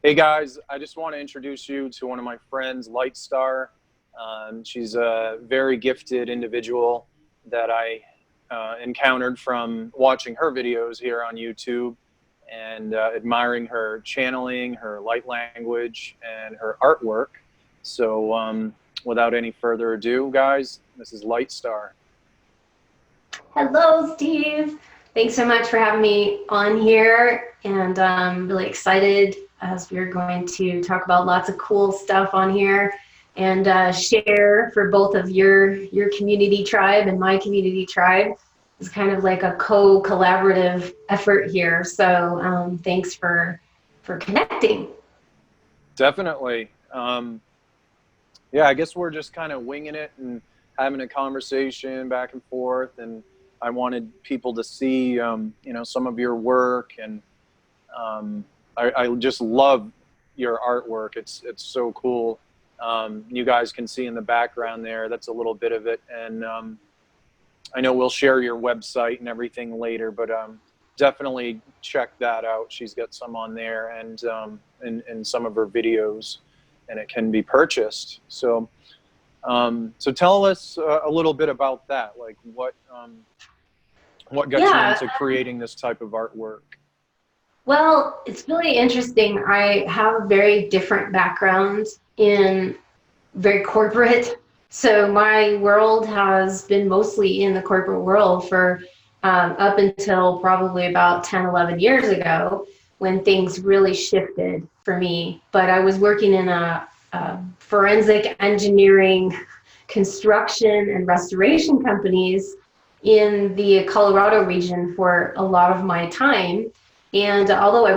Hey guys, I just want to introduce you to one of my friends, Lightstar. She's a very gifted individual that I encountered from watching her videos here on YouTube and admiring her channeling, her light language, and her artwork. So without any further ado, guys, this is Lightstar. Hello, Steve. Thanks so much for having me on here, and I'm really excited as we're going to talk about lots of cool stuff on here and share for both of your community tribe and my community tribe. It's kind of like a collaborative effort here. So thanks for connecting. Definitely. Yeah, I guess we're just kind of winging it and having a conversation back and forth, and I wanted people to see, you know, some of your work, and I just love your artwork. It's so cool. You guys can see in the background there, that's a little bit of it, and I know we'll share your website and everything later, but definitely check that out. She's got some on there, and in some of her videos, and it can be purchased. So so tell us a little bit about that, like what got you into creating this type of artwork? Well, it's really interesting. I have a very different background in very corporate. So my world has been mostly in the corporate world for up until probably about 10, 11 years ago, when things really shifted for me. But I was working in a forensic engineering, construction, and restoration companies in the Colorado region for a lot of my time. And although I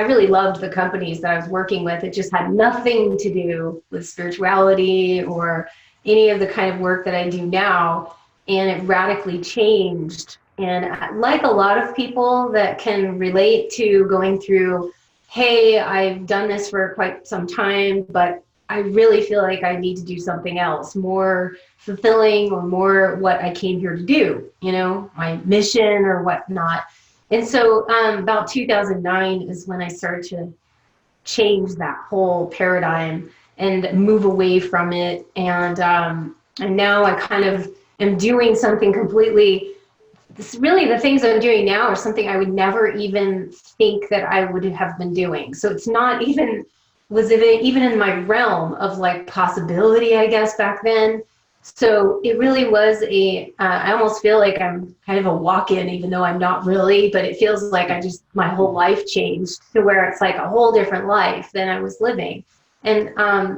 really loved the companies that I was working with, it just had nothing to do with spirituality or any of the kind of work that I do now. And it radically changed. And like a lot of people that can relate to going through, hey, I've done this for quite some time, but I really feel like I need to do something else, more fulfilling or more what I came here to do, you know, my mission or whatnot. And so about 2009 is when I started to change that whole paradigm and move away from it. And now I kind of am doing something completely, really the things I'm doing now are something I would never even think that I would have been doing. So it's not even, was it even in my realm of like possibility, I guess, back then. So it really was I almost feel like I'm kind of a walk-in, even though I'm not really, but it feels like my whole life changed to where it's like a whole different life than I was living. And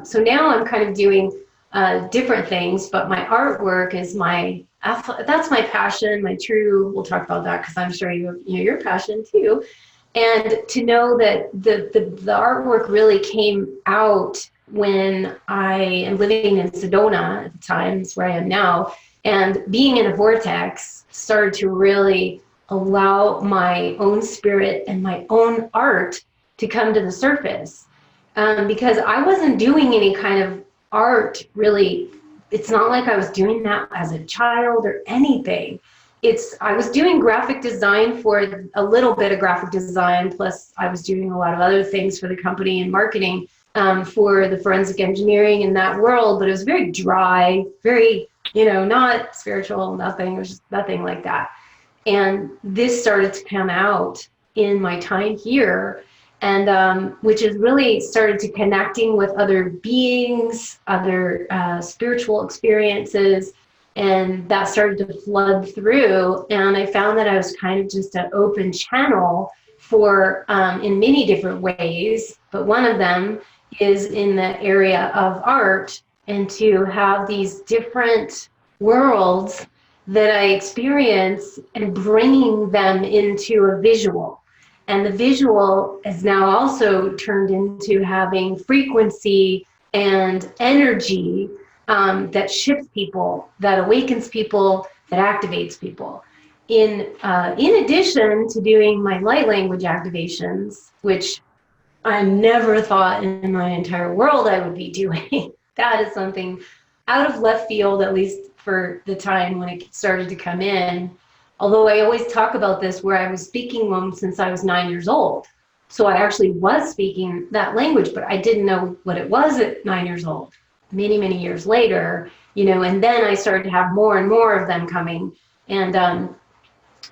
so now I'm kind of doing different things, but my artwork is that's my passion, we'll talk about that because I'm sure your passion too. And to know that the artwork really came out when I am living in Sedona at the time, it's where I am now, and being in a vortex started to really allow my own spirit and my own art to come to the surface. Because I wasn't doing any kind of art really. It's not like I was doing that as a child or anything. I was doing graphic design for a little bit of graphic design, plus I was doing a lot of other things for the company and marketing for the forensic engineering in that world, but it was very dry, very, not spiritual, nothing, it was just nothing like that. And this started to come out in my time here, and which has really started to connecting with other beings, other spiritual experiences, and that started to flood through. And I found that I was kind of just an open channel for in many different ways, but one of them is in the area of art, and to have these different worlds that I experience and bringing them into a visual. And the visual is now also turned into having frequency and energy that shifts people, that awakens people, that activates people. In addition to doing my light language activations, which I never thought in my entire world I would be doing. That is something out of left field, at least for the time when it started to come in. Although I always talk about this, where I was speaking them since I was 9 years old. So I actually was speaking that language, but I didn't know what it was at 9 years old. Many, many years later, and then I started to have more and more of them coming. And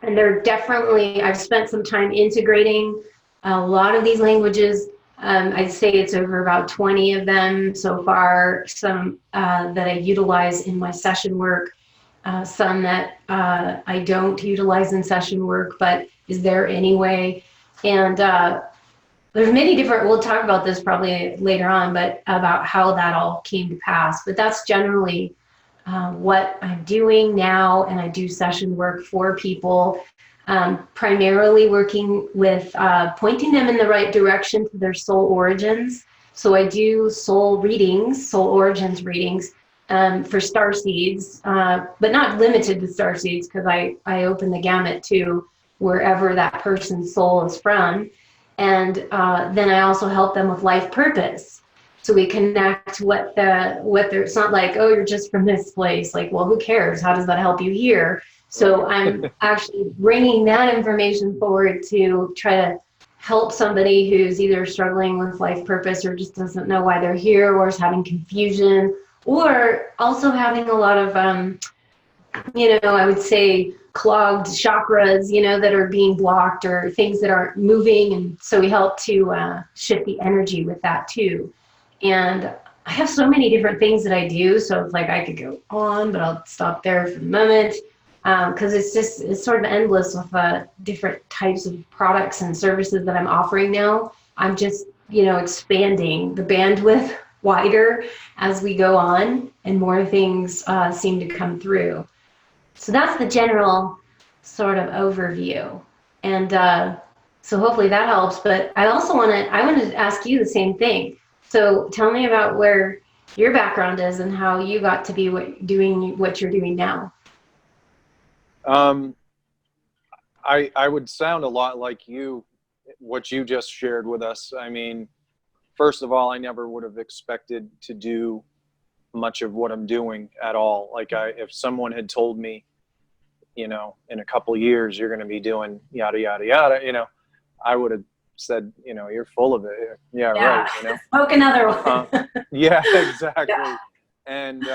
they're definitely, I've spent some time integrating a lot of these languages. I'd say it's over about 20 of them so far, some that I utilize in my session work, some that I don't utilize in session work, but is there anyway. And there's many different, we'll talk about this probably later on, but about how that all came to pass. But that's generally what I'm doing now, and I do session work for people, primarily working with pointing them in the right direction to their soul origins. So I do soul readings, soul origins readings for star seeds, but not limited to star seeds, because I open the gamut to wherever that person's soul is from. And then I also help them with life purpose. So we connect what they're, it's not like, oh, you're just from this place. Like, well, who cares? How does that help you here? So I'm actually bringing that information forward to try to help somebody who's either struggling with life purpose or just doesn't know why they're here, or is having confusion, or also having a lot of, I would say clogged chakras, that are being blocked, or things that aren't moving. And so we help to shift the energy with that too. And I have so many different things that I do. So it's like I could go on, but I'll stop there for the moment, because it's sort of endless with different types of products and services that I'm offering now. I'm just, expanding the bandwidth wider as we go on, and more things seem to come through. So that's the general sort of overview. And so hopefully that helps. But I also want to ask you the same thing. So tell me about where your background is and how you got to be doing what you're doing now. I would sound a lot like you, what you just shared with us. I mean, first of all, I never would have expected to do much of what I'm doing at all. Like if someone had told me, in a couple of years, you're going to be doing yada, yada, yada, I would have said, you're full of it. Yeah. Right. Smoke another one. Yeah, exactly. Yeah. And,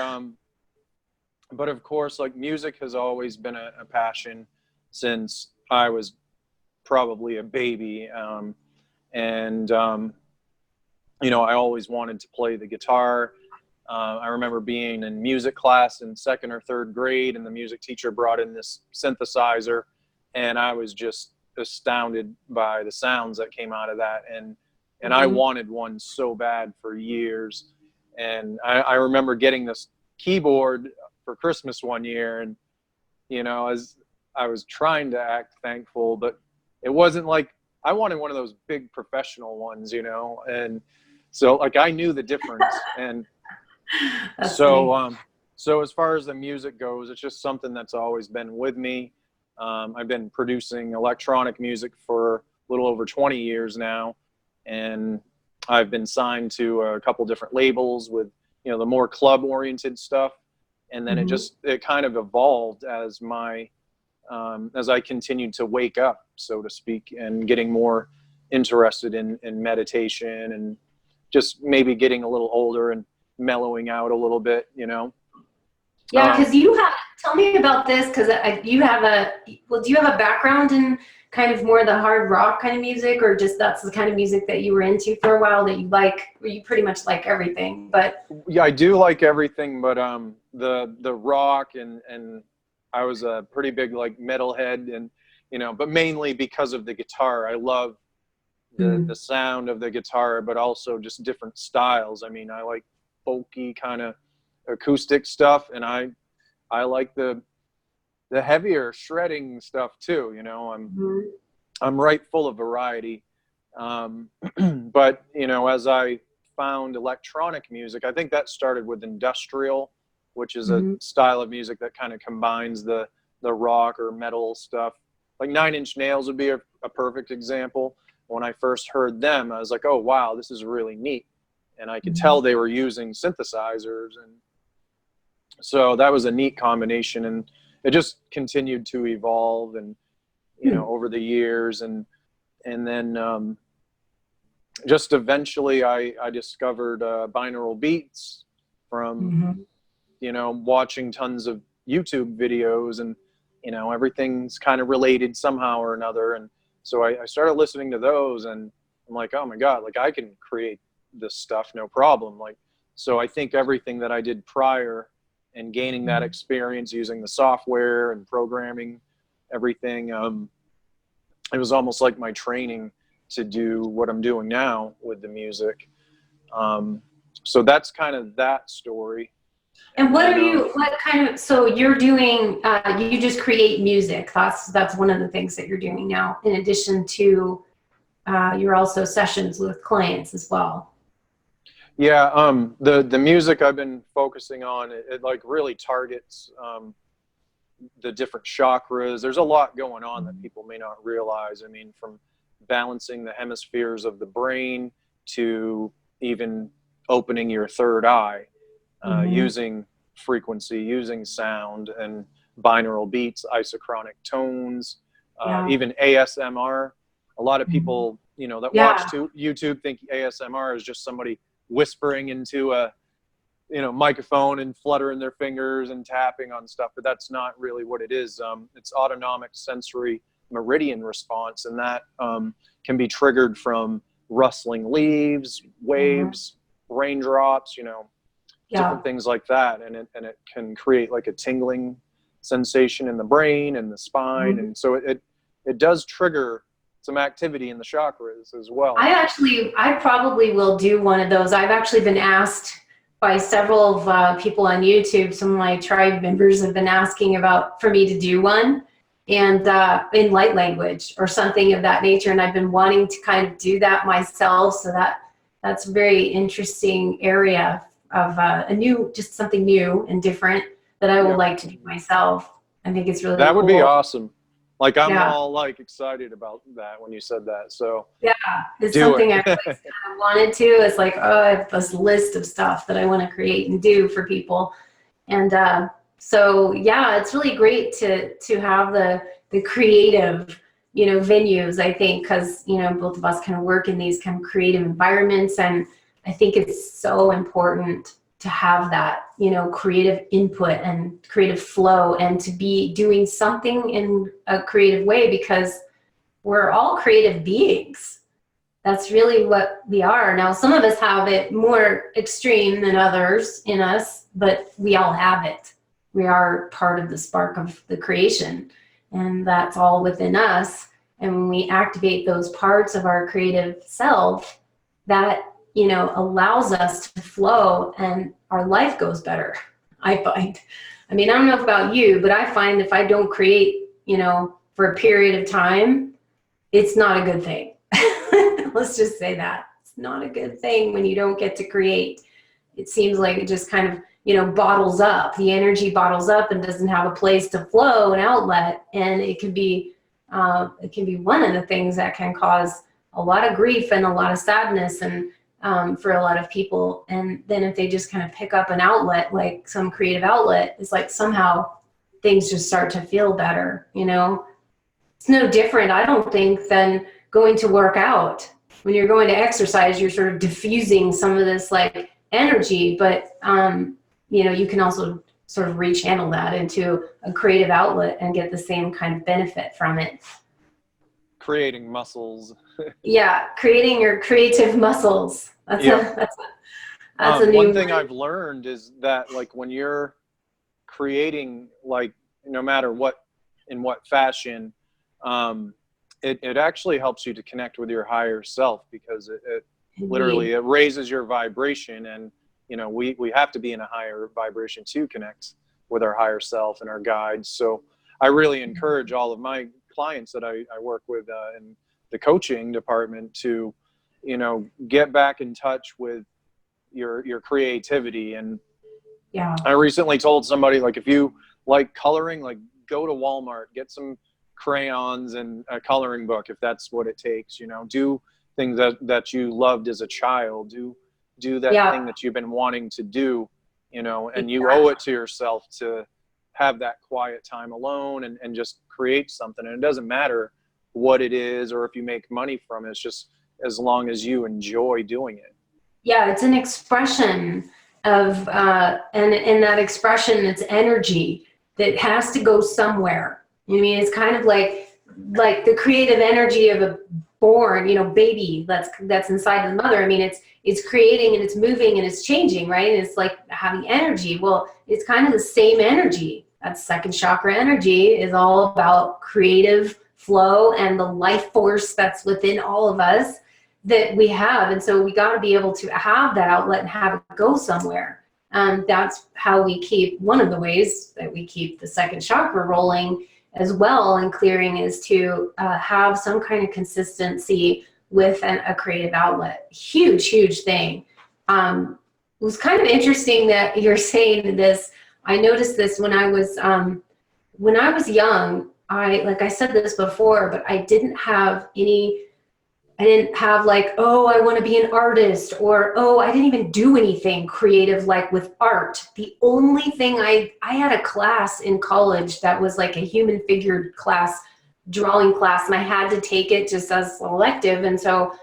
but of course, like, music has always been a passion since I was probably a baby. I always wanted to play the guitar. I remember being in music class in 2nd or 3rd grade, and the music teacher brought in this synthesizer, and I was just astounded by the sounds that came out of that. And I wanted one so bad for years. And I remember getting this keyboard for Christmas one year, and, as I was trying to act thankful, but it wasn't like, I wanted one of those big professional ones, and so, like, I knew the difference. And so as far as the music goes, it's just something that's always been with me. I've been producing electronic music for a little over 20 years now, and I've been signed to a couple different labels with, the more club oriented stuff. And then it kind of evolved as as I continued to wake up, so to speak, and getting more interested in meditation, and just maybe getting a little older and mellowing out a little bit, Yeah, because tell me about this, because do you have a background in kind of more the hard rock kind of music, or just that's the kind of music that you were into for a while that you like, or you pretty much like everything? But yeah, I do like everything, but the rock, and I was a pretty big like metalhead, and but mainly because of the guitar. I love the sound of the guitar, but also just different styles. I mean, I like folky kind of acoustic stuff, and I like the heavier shredding stuff too. I'm right full of variety. But as I found electronic music, I think that started with industrial, which is a style of music that kind of combines the rock or metal stuff. Like 9 Inch Nails would be a perfect example. When I first heard them, I was like, oh wow, this is really neat. And I could tell they were using synthesizers, and so that was a neat combination, and it just continued to evolve, and over the years, and then just eventually I discovered binaural beats from, Mm-hmm. you know, watching tons of YouTube videos, and, you know, everything's kind of related somehow or another. And so I started listening to those, and I'm like, oh my God, like I can create this stuff, no problem. Like, so I think everything that I did prior and gaining that experience using the software and programming everything, it was almost like my training to do what I'm doing now with the music. So that's kind of that story. And what then, are you, what kind of, so you're doing, you just create music. That's one of the things that you're doing now, in addition to, you're also sessions with clients as well. yeah, the music I've been focusing on, it like really targets the different chakras. There's a lot going on that people may not realize. I mean, from balancing the hemispheres of the brain to even opening your third eye, using frequency, using sound and binaural beats, isochronic tones, even ASMR. A lot of people, you know, that watch YouTube think ASMR is just somebody whispering into a, you know, microphone and fluttering their fingers and tapping on stuff, but that's not really what it is. It's autonomic sensory meridian response, and that can be triggered from rustling leaves, waves, raindrops, you know, different things like that. And it can create like a tingling sensation in the brain and the spine. And so it does trigger some activity in the chakras as well. I probably will do one of those. I've actually been asked by several of people on YouTube. Some of my tribe members have been asking for me to do one, and in light language or something of that nature. And I've been wanting to kind of do that myself. So that's a very interesting area of just something new and different that I would like to do myself. I think it's really that would cool. be awesome. Like I'm all like excited about that when you said that. So yeah, it's something I always kind of wanted to. It's like, oh, I have this list of stuff that I want to create and do for people. And so yeah, it's really great to have the creative, you know, venues, I think, because, you know, both of us kind of work in these kind of creative environments, and I think it's so important to have that, you know, creative input and creative flow, and to be doing something in a creative way, because we're all creative beings. That's really what we are. Now, some of us have it more extreme than others in us, but we all have it. We are part of the spark of the creation, and that's all within us. And when we activate those parts of our creative self, that, you know, allows us to flow, and our life goes better, I find. I mean, I don't know about you, but I find if I don't create, you know, for a period of time, it's not a good thing. Let's just say that. It's not a good thing when you don't get to create. It seems like it just kind of, you know, bottles up. The energy bottles up and doesn't have a place to flow, an outlet. And it can be one of the things that can cause a lot of grief and a lot of sadness, and for a lot of people. And then if they just kind of pick up an outlet, like some creative outlet, it's like somehow things just start to feel better, you know? It's no different, I don't think, than going to work out. When you're going to exercise, you're sort of diffusing some of this like energy, but you know, you can also sort of rechannel that into a creative outlet and get the same kind of benefit from it. Creating muscles. Yeah, creating your creative muscles. That's a new one thing I've learned is that, like, when you're creating, like, no matter what, in what fashion, it actually helps you to connect with your higher self, because it literally, it raises your vibration. And, you know, we have to be in a higher vibration to connect with our higher self and our guides. So I really encourage all of my clients that I work with in the coaching department to, you know, get back in touch with your creativity. And I recently told somebody, like, if you like coloring, like, go to Walmart, get some crayons and a coloring book, if that's what it takes. You know, do things that you loved as a child. Do that thing that you've been wanting to do, you know, and you owe it to yourself to have that quiet time alone and just create something. And it doesn't matter what it is or if you make money from it. It's just as long as you enjoy doing it. Yeah, it's an expression of, and in that expression, it's energy that has to go somewhere. I mean, it's kind of like the creative energy of a born, baby that's inside the mother. I mean, it's creating and it's moving and it's changing, right? And it's like having energy. Well, it's kind of the same energy. That second chakra energy is all about creative flow and the life force that's within all of us that we have. And so we got to be able to have that outlet and have it go somewhere. That's how we keep, one of the ways that we keep the second chakra rolling as well and clearing is to have some kind of consistency with a creative outlet. Huge, huge thing. It was kind of interesting that you're saying this. I noticed this when I was young. Like I said this before, but I didn't have like, oh, I want to be an artist, or, oh, I didn't even do anything creative like with art. The only thing I had a class in college that was like a human figure class, drawing class, and I had to take it just as elective. And so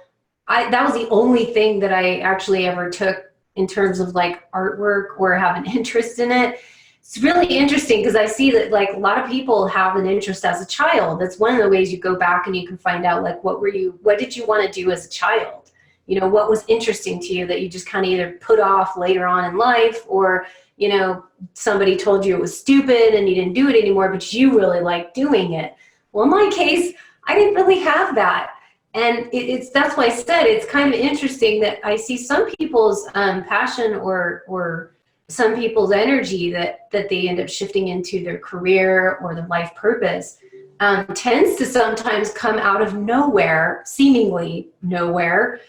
that was the only thing that I actually ever took in terms of like artwork or have an interest in it. It's really interesting because I see that like a lot of people have an interest as a child. That's one of the ways you go back and you can find out like what did you want to do as a child? What was interesting to you that you just kind of either put off later on in life, or somebody told you it was stupid and you didn't do it anymore, but you really liked doing it. Well, in my case, I didn't really have that. And that's why I said it's kind of interesting that I see some people's passion or some people's energy that they end up shifting into their career or their life purpose tends to sometimes come out of nowhere, seemingly nowhere,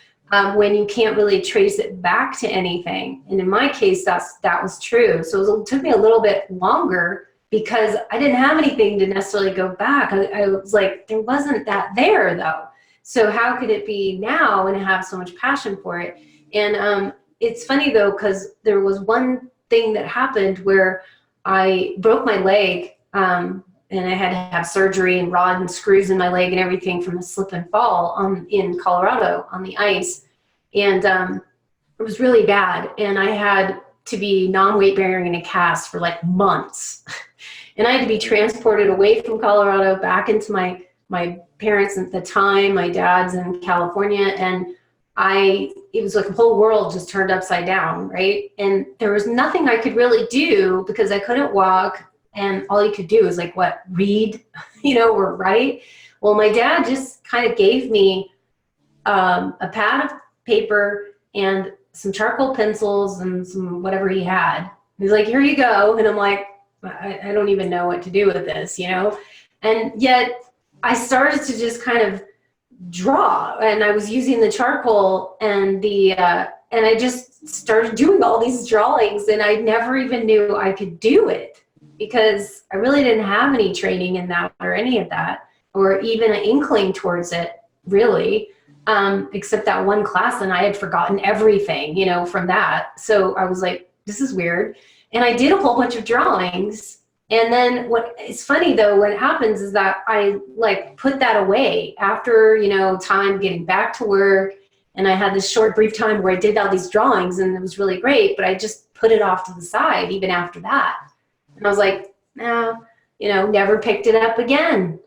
when you can't really trace it back to anything. And in my case, that was true. So it took me a little bit longer because I didn't have anything to necessarily go back. I was like, there wasn't that there though. So how could it be now and have so much passion for it? And it's funny though, because there was one thing that happened where I broke my leg and I had to have surgery and rod and screws in my leg and everything from a slip and fall in Colorado on the ice. And it was really bad. And I had to be non-weight bearing in a cast for like months. And I had to be transported away from Colorado back into my parents at the time, my dad's in California. And it was like the whole world just turned upside down, right? And there was nothing I could really do because I couldn't walk, and all you could do is like read, or write. Well, my dad just kind of gave me a pad of paper and some charcoal pencils and some whatever he had. He's like, here you go. And I'm like, I don't even know what to do with this, And yet I started to just kind of draw, and I was using the charcoal and and I just started doing all these drawings, and I never even knew I could do it because I really didn't have any training in that or any of that, or even an inkling towards it really, except that one class, and I had forgotten everything, from that. So I was like, this is weird. And I did a whole bunch of drawings. And then it's funny though, what happens is that I like put that away after, time getting back to work. And I had this short, brief time where I did all these drawings and it was really great, but I just put it off to the side even after that. And I was like, no, never picked it up again.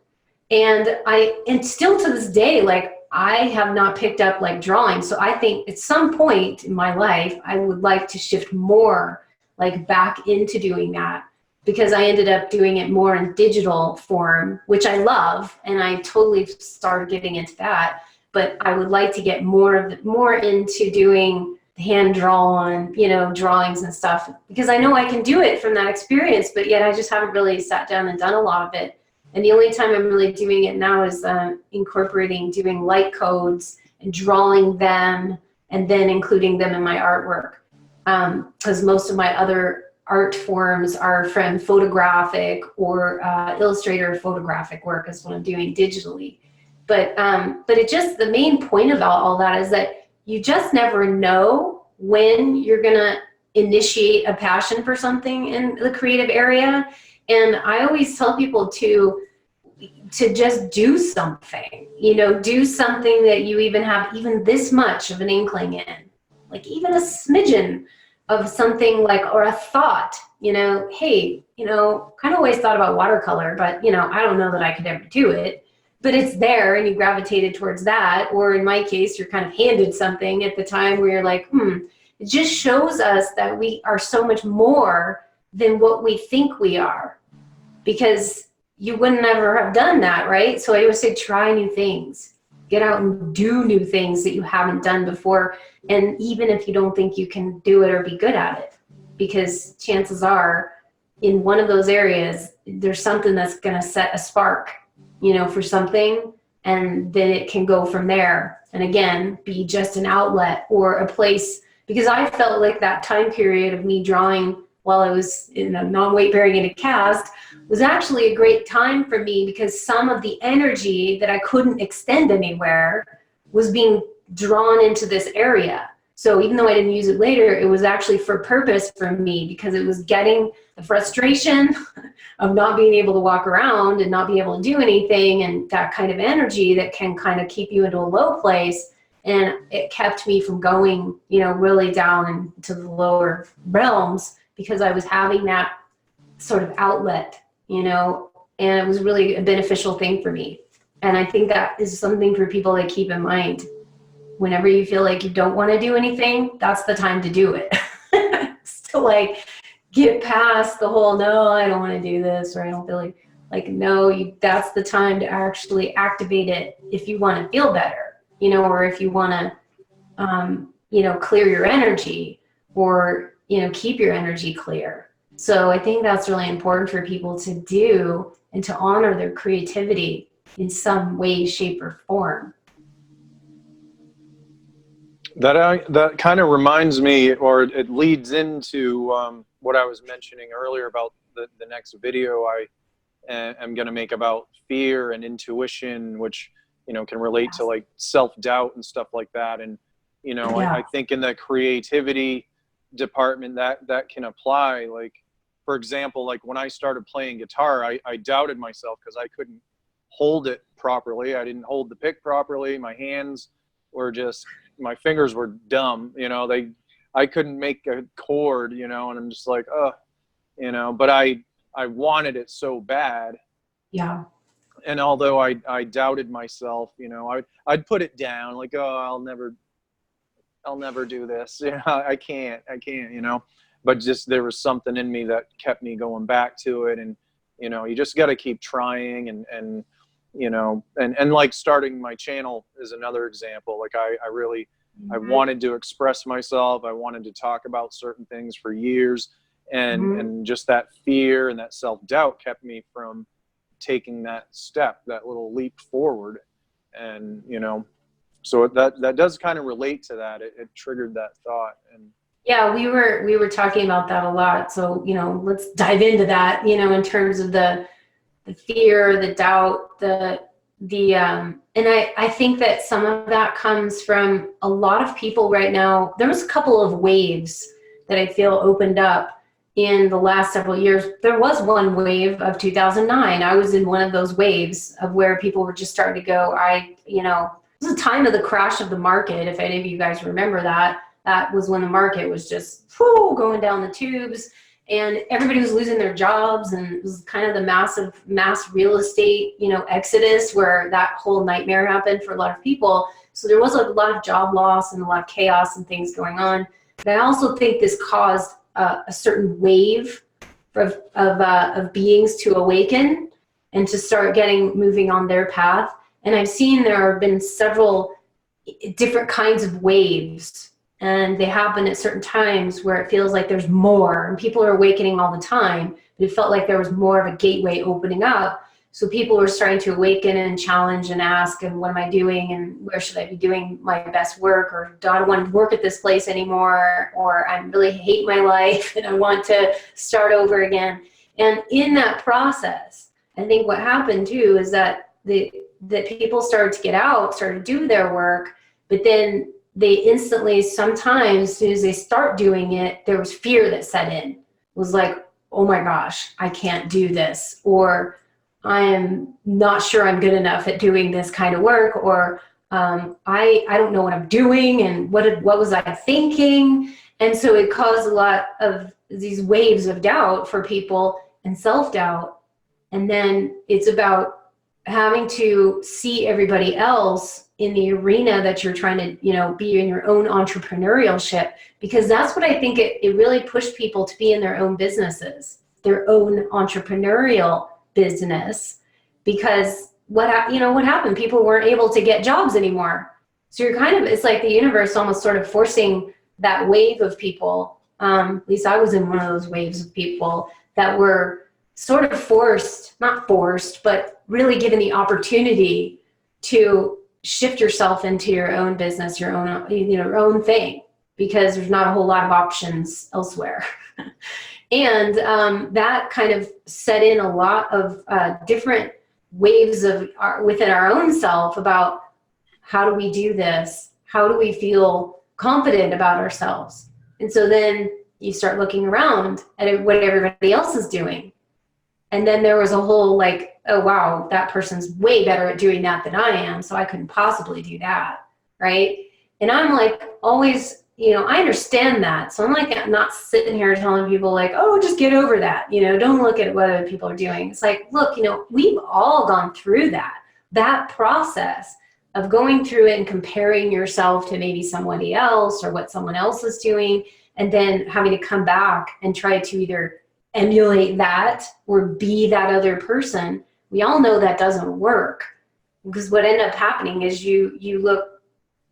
And still to this day, like I have not picked up like drawing. So I think at some point in my life, I would like to shift more like back into doing that, because I ended up doing it more in digital form, which I love. And I totally started getting into that, but I would like to get more into doing hand drawn, drawings and stuff, because I know I can do it from that experience, but yet I just haven't really sat down and done a lot of it. And the only time I'm really doing it now is incorporating doing light codes and drawing them and then including them in my artwork. Because most of my other art forms are from photographic or Illustrator photographic work is what I'm doing digitally. But it just, the main point about all that is that you just never know when you're gonna initiate a passion for something in the creative area. And I always tell people to to just do something, you know, do something that you even have even this much of an inkling in, like even a smidgen of something, like, or a thought, you know, hey, you know, kind of always thought about watercolor, but, you know, I don't know that I could ever do it, but it's there and you gravitated towards that. Or in my case, you're kind of handed something at the time where you're like, it just shows us that we are so much more than what we think we are, because you wouldn't ever have done that, right? So I always say, try new things, get out and do new things that you haven't done before. And even if you don't think you can do it or be good at it, because chances are in one of those areas, there's something that's going to set a spark, you know, for something, and then it can go from there. And again, be just an outlet or a place, because I felt like that time period of me drawing while I was in a non-weight bearing in a cast was actually a great time for me, because some of the energy that I couldn't extend anywhere was being drawn into this area. So even though I didn't use it later, it was actually for purpose for me, because it was getting the frustration of not being able to walk around and not be able to do anything, and that kind of energy that can kind of keep you into a low place. And it kept me from going, you know, really down into the lower realms, because I was having that sort of outlet, you know, and it was really a beneficial thing for me. And I think that is something for people to keep in mind. Whenever you feel like you don't want to do anything, that's the time to do it. So like get past the whole, no, I don't want to do this, or I don't feel like no, that's the time to actually activate it if you want to feel better, you know, or if you want to, you know, clear your energy, or, you know, keep your energy clear. So I think that's really important for people to do, and to honor their creativity in some way, shape, or form. That kind of reminds me, or it leads into what I was mentioning earlier about the next video I am going to make about fear and intuition, which, you know, can relate to like self-doubt and stuff like that. And, you know, I think in the creativity department that can apply. Like, for example, like when I started playing guitar, I doubted myself because I couldn't hold it properly. I didn't hold the pick properly. My hands were just, my fingers were dumb, you know, I couldn't make a chord, you know, and I'm just like, oh, you know, but I wanted it so bad. Yeah. And although I doubted myself, you know, I'd put it down, like, oh, I'll never do this. You know, I can't, you know, but just, there was something in me that kept me going back to it. And, you know, you just got to keep trying, and, you know, and like starting my channel is another example. Like I really, I wanted to express myself. I wanted to talk about certain things for years, and just that fear and that self-doubt kept me from taking that step, that little leap forward. And, you know, so that does kind of relate to that. It triggered that thought. And yeah, we were talking about that a lot. So, you know, let's dive into that, you know, in terms of the fear, the doubt, and I think that some of that comes from a lot of people right now. There was a couple of waves that I feel opened up in the last several years. There was one wave of 2009. I was in one of those waves of where people were just starting to go, you know, it was the time of the crash of the market. If any of you guys remember that was when the market was just going down the tubes, and everybody was losing their jobs, and it was kind of the mass real estate, you know, exodus, where that whole nightmare happened for a lot of people. So there was a lot of job loss and a lot of chaos and things going on. But I also think this caused a certain wave of beings to awaken and to start moving on their path. And I've seen there have been several different kinds of waves, and they happen at certain times where it feels like there's more, and people are awakening all the time, but it felt like there was more of a gateway opening up. So people were starting to awaken and challenge and ask, and what am I doing, and where should I be doing my best work, or do I want to work at this place anymore, or I really hate my life and I want to start over again. And in that process, I think what happened too is that people started to get out, started to do their work, but then they instantly, sometimes as soon as they start doing it, there was fear that set in. It was like, oh my gosh, I can't do this, or I am not sure I'm good enough at doing this kind of work, or I don't know what I'm doing, and what was I thinking? And so it caused a lot of these waves of doubt for people and self-doubt. And then it's about having to see everybody else in the arena that you're trying to, be in your own entrepreneurship, because that's what I think it really pushed people to be in their own businesses, their own entrepreneurial business, because what happened? People weren't able to get jobs anymore. So it's like the universe almost sort of forcing that wave of people. At least I was in one of those waves of people that were sort of not forced, but really given the opportunity to shift yourself into your own business, your own thing, because there's not a whole lot of options elsewhere. And that kind of set in a lot of different waves within our own self about how do we do this? How do we feel confident about ourselves? And so then you start looking around at what everybody else is doing. And then there was a whole like, oh, wow, that person's way better at doing that than I am, so I couldn't possibly do that, right? And I'm like always, I understand that. So I'm like not sitting here telling people like, oh, just get over that. Don't look at what other people are doing. It's like, look, we've all gone through that process of going through it and comparing yourself to maybe somebody else or what someone else is doing, and then having to come back and try to either emulate that or be that other person. We all know that doesn't work, because what ended up happening is you look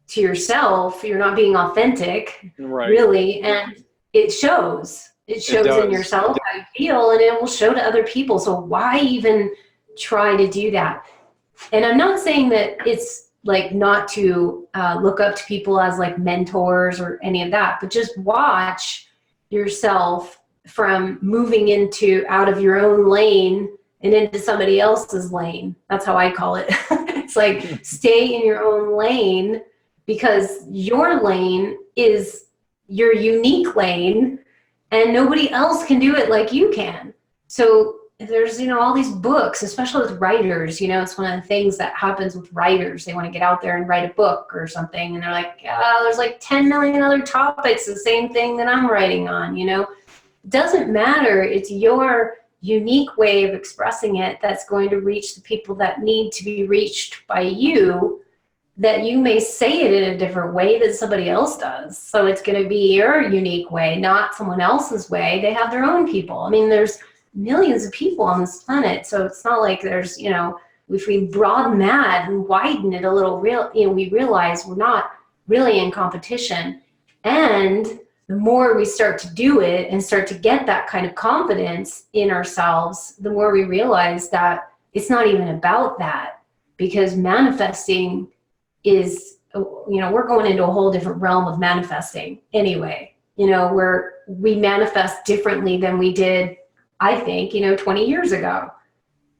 to yourself, you're not being authentic, right, really, and it shows in yourself how you feel, and it will show to other people. So why even try to do that? And I'm not saying that it's like not to look up to people as like mentors or any of that, but just watch yourself from moving out of your own lane and into somebody else's lane. That's how I call it. It's like, stay in your own lane, because your lane is your unique lane and nobody else can do it like you can. So there's, all these books, especially with writers, it's one of the things that happens with writers. They want to get out there and write a book or something. And they're like, there's like 10 million other topics, the same thing that I'm writing on, It doesn't matter. It's your unique way of expressing it that's going to reach the people that need to be reached by you, that you may say it in a different way than somebody else does. So it's going to be your unique way, not someone else's way. They have their own people. I mean, there's millions of people on this planet. So it's not like there's, if we broaden that and widen it a little, we realize we're not really in competition. And the more we start to do it and start to get that kind of confidence in ourselves, the more we realize that it's not even about that, because manifesting is, we're going into a whole different realm of manifesting anyway, where we manifest differently than we did, I think, 20 years ago.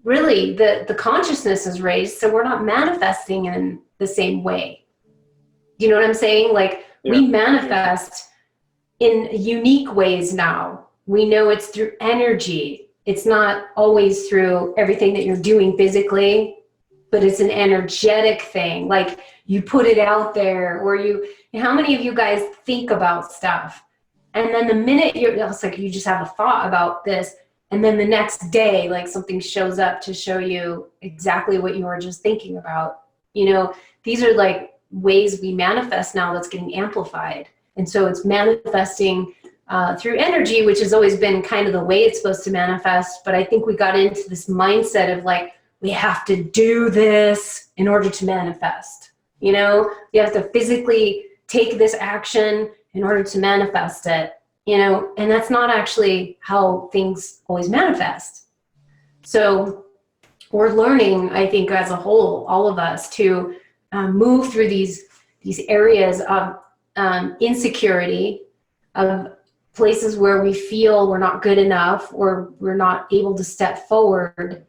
Really, the consciousness is raised, so we're not manifesting in the same way. Do you know what I'm saying? Like, we manifest in unique ways now. We know it's through energy. It's not always through everything that you're doing physically, but it's an energetic thing. Like, you put it out there, or how many of you guys think about stuff? And then the minute it's like you just have a thought about this, and then the next day, like, something shows up to show you exactly what you were just thinking about. These are like ways we manifest now that's getting amplified. And so it's manifesting through energy, which has always been kind of the way it's supposed to manifest. But I think we got into this mindset of like, we have to do this in order to manifest. You have to physically take this action in order to manifest it, and that's not actually how things always manifest. So we're learning, I think, as a whole, all of us, to move through these areas of insecurity, of places where we feel we're not good enough or we're not able to step forward,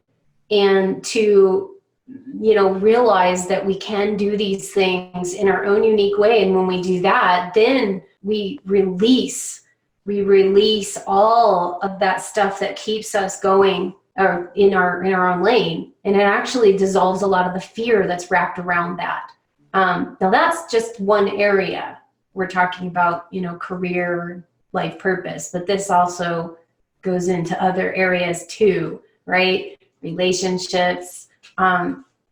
and to realize that we can do these things in our own unique way. And when we do that, then we release all of that stuff that keeps us going or in our own lane, and it actually dissolves a lot of the fear that's wrapped around that. Now that's just one area. We're talking about, you know, career, life purpose, but this also goes into other areas too, right? Relationships,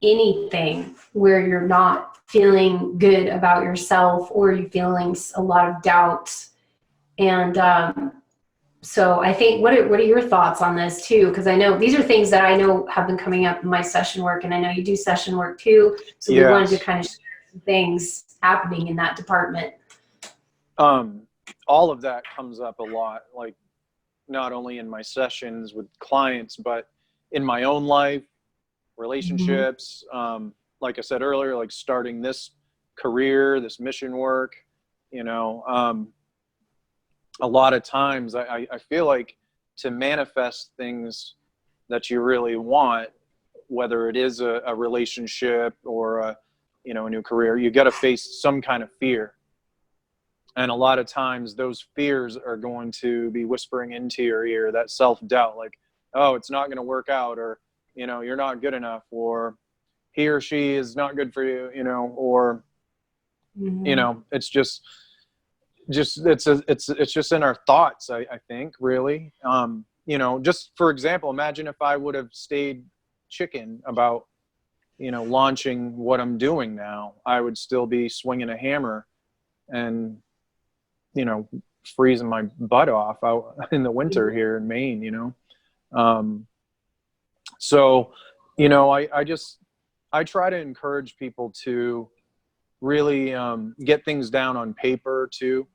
anything where you're not feeling good about yourself, or you're feeling a lot of doubts. And so I think, what are your thoughts on this too? Because I know these are things that I know have been coming up in my session work, and I know you do session work too. So we wanted to kind of share some things happening in that department. All of that comes up a lot, like not only in my sessions with clients, but in my own life, relationships. Like I said earlier, like starting this career, this mission work, you know, a lot of times I feel like to manifest things that you really want, whether it is a relationship or a, you know, a new career, you got to face some kind of fear. And a lot of times those fears are going to be whispering into your ear, that self-doubt, like, oh, it's not going to work out, or, you know, you're not good enough, or he or she is not good for you, you know, or, you know, it's just it's just in our thoughts, I think, really. You know, just for example, imagine if I would have stayed chicken about, you know, launching what I'm doing now. I would still be swinging a hammer and, you know, freezing my butt off out in the winter here in Maine, you know. So, you know, I try to encourage people to really get things down on paper too,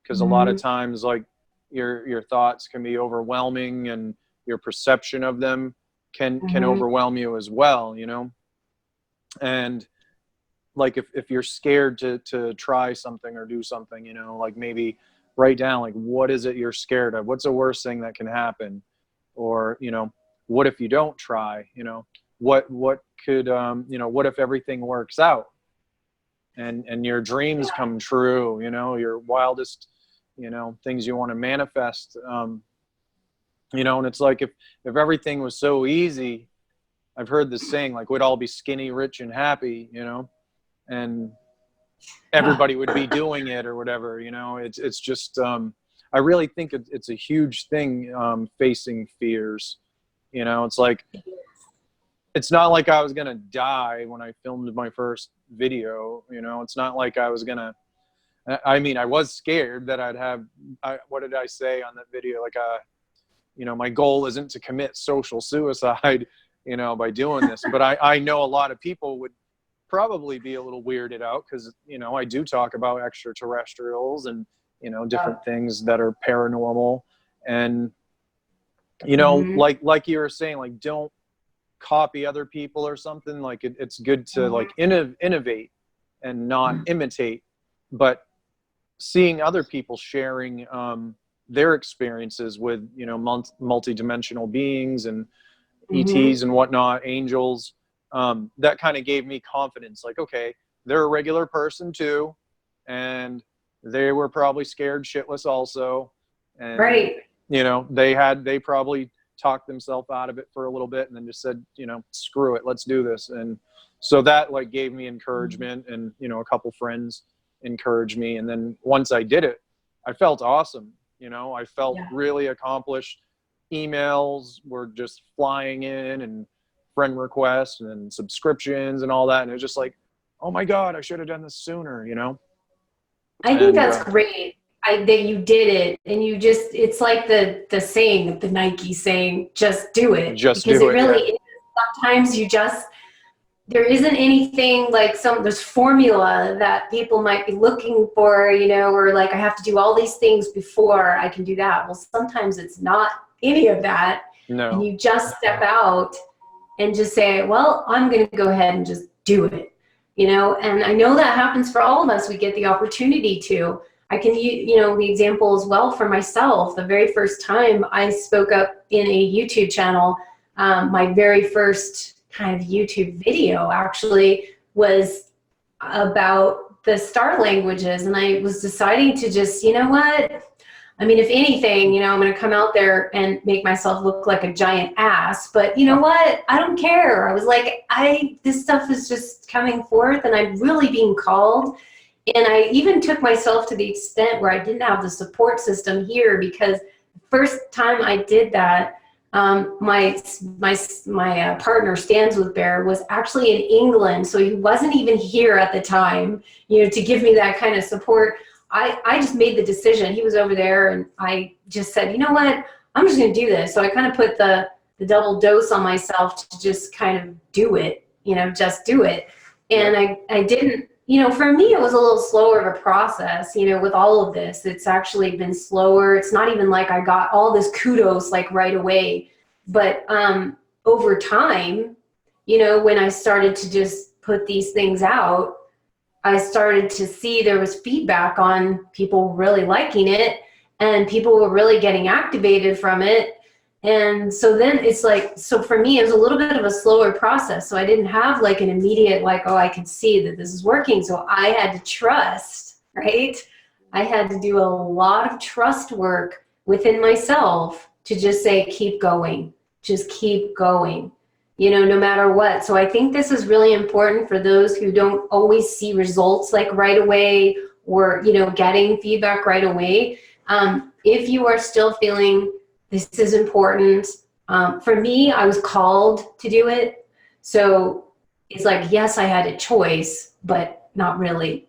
because a lot of times, like, your thoughts can be overwhelming, and your perception of them can overwhelm you as well, you know. And like if you're scared to try something or do something, you know, like maybe write down, like, what is it you're scared of? What's the worst thing that can happen? Or, you know, what if you don't try? You know, what could, you know, what if everything works out and your dreams come true, you know, your wildest, you know, things you want to manifest, you know. And it's like, if everything was so easy, I've heard this saying, like, we'd all be skinny, rich, and happy, you know, and everybody would be doing it or whatever, you know. It's just, I really think it's a huge thing, facing fears, you know. It's like, it's not like I was going to die when I filmed my first video, you know. It's not like I was going to, I mean, I was scared that I'd have, what did I say on that video? Like, you know, my goal isn't to commit social suicide, you know, by doing this. But I know a lot of people would probably be a little weirded out, because, you know, I do talk about extraterrestrials and, you know, different things that are paranormal. And, you know, like you were saying, like, don't copy other people or something. Like, it's good to like innovate and not imitate, but seeing other people sharing their experiences with, you know, multi-dimensional beings and ETs and whatnot, angels, that kind of gave me confidence. Like, okay, they're a regular person too, and they were probably scared shitless also, and you know, they probably talked themselves out of it for a little bit and then just said, you know, screw it, let's do this. And so that, like, gave me encouragement, and, you know, a couple friends encouraged me. And then once I did it, I felt awesome. You know, I felt really accomplished. Emails were just flying in, and friend requests and subscriptions and all that. And it was just like, oh my God, I should have done this sooner, you know? I think that's great. That you did it, and you just, it's like the saying, the Nike saying, just do it. Just because do it really is. Sometimes you just, there isn't anything like there's formula that people might be looking for, you know, or like, I have to do all these things before I can do that. Well, sometimes it's not any of that. No. And you just step out and just say, well, I'm going to go ahead and just do it, you know. And I know that happens for all of us. We get the opportunity to. I can use, you know, the example as well for myself. The very first time I spoke up in a YouTube channel, my very first kind of YouTube video actually was about the star languages. And I was deciding to just, you know what, I mean, if anything, you know, I'm going to come out there and make myself look like a giant ass. But you know what? I don't care. I was like, this stuff is just coming forth, and I'm really being called. And I even took myself to the extent where I didn't have the support system here, because the first time I did that, my partner, Stands with Bear, was actually in England, so he wasn't even here at the time, you know, to give me that kind of support. I just made the decision. He was over there, and I just said, you know what, I'm just going to do this. So I kind of put the double dose on myself to just kind of do it, you know, just do it. And I didn't, you know, for me, it was a little slower of a process, you know, with all of this. It's actually been slower. It's not even like I got all this kudos like right away. But over time, you know, when I started to just put these things out, I started to see there was feedback on people really liking it, and people were really getting activated from it. And so then it's like, so for me, it was a little bit of a slower process. So I didn't have like an immediate, like, oh, I can see that this is working. So I had to trust, right? I had to do a lot of trust work within myself to just say, keep going, just keep going, you know, no matter what. So I think this is really important for those who don't always see results like right away, or, you know, getting feedback right away. If you are still feeling this is important. For me, I was called to do it. So it's like, yes, I had a choice, but not really.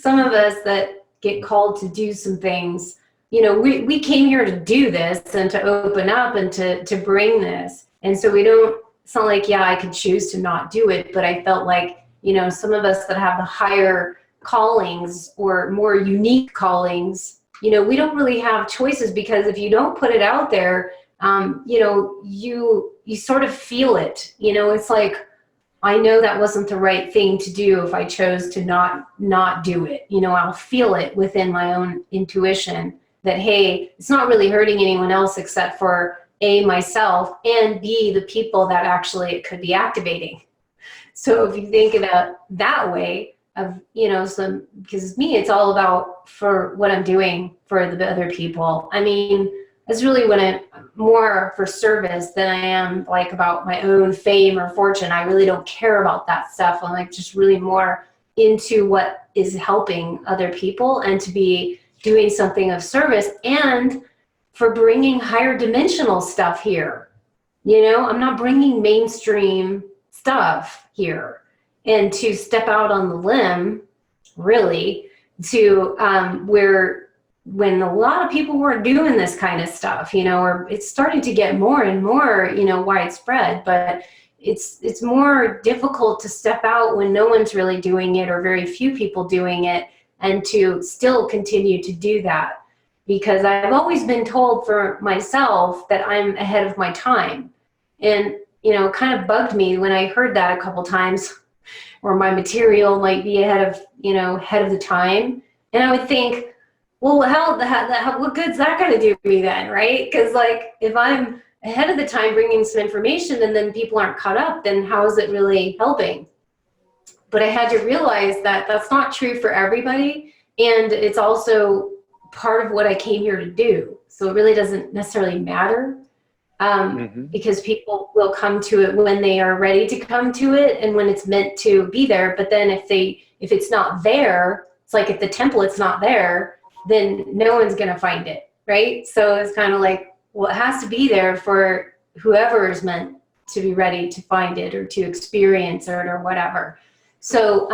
Some of us that get called to do some things, you know, we came here to do this and to open up and to bring this. And so it's not like, yeah, I could choose to not do it, but I felt like, you know, some of us that have the higher callings or more unique callings, you know, we don't really have choices, because if you don't put it out there, you know, you sort of feel it, you know, it's like, I know that wasn't the right thing to do if I chose to not do it. You know, I'll feel it within my own intuition that, hey, it's not really hurting anyone else except for A, myself, and B, the people that actually it could be activating. So if you think about that way, of, you know, because me, it's all about for what I'm doing for the other people. I mean, it's really when I'm more for service than I am like about my own fame or fortune. I really don't care about that stuff. I'm like just really more into what is helping other people, and to be doing something of service, and for bringing higher dimensional stuff here. You know, I'm not bringing mainstream stuff here. And to step out on the limb, really, to where when a lot of people weren't doing this kind of stuff, you know, or it's starting to get more and more, you know, widespread, but it's more difficult to step out when no one's really doing it, or very few people doing it, and to still continue to do that. Because I've always been told for myself that I'm ahead of my time. And, you know, it kind of bugged me when I heard that a couple times, or my material might be ahead of the time. And I would think, well, what good's that going to do me then, right? Because like, if I'm ahead of the time bringing some information and then people aren't caught up, then how is it really helping? But I had to realize that that's not true for everybody. And it's also part of what I came here to do. So it really doesn't necessarily matter. Because people will come to it when they are ready to come to it, and when it's meant to be there. But then if it's not there, it's like if the template's not there, then no one's going to find it, right? So it's kind of like, well, it has to be there for whoever is meant to be ready to find it, or to experience it, or whatever. So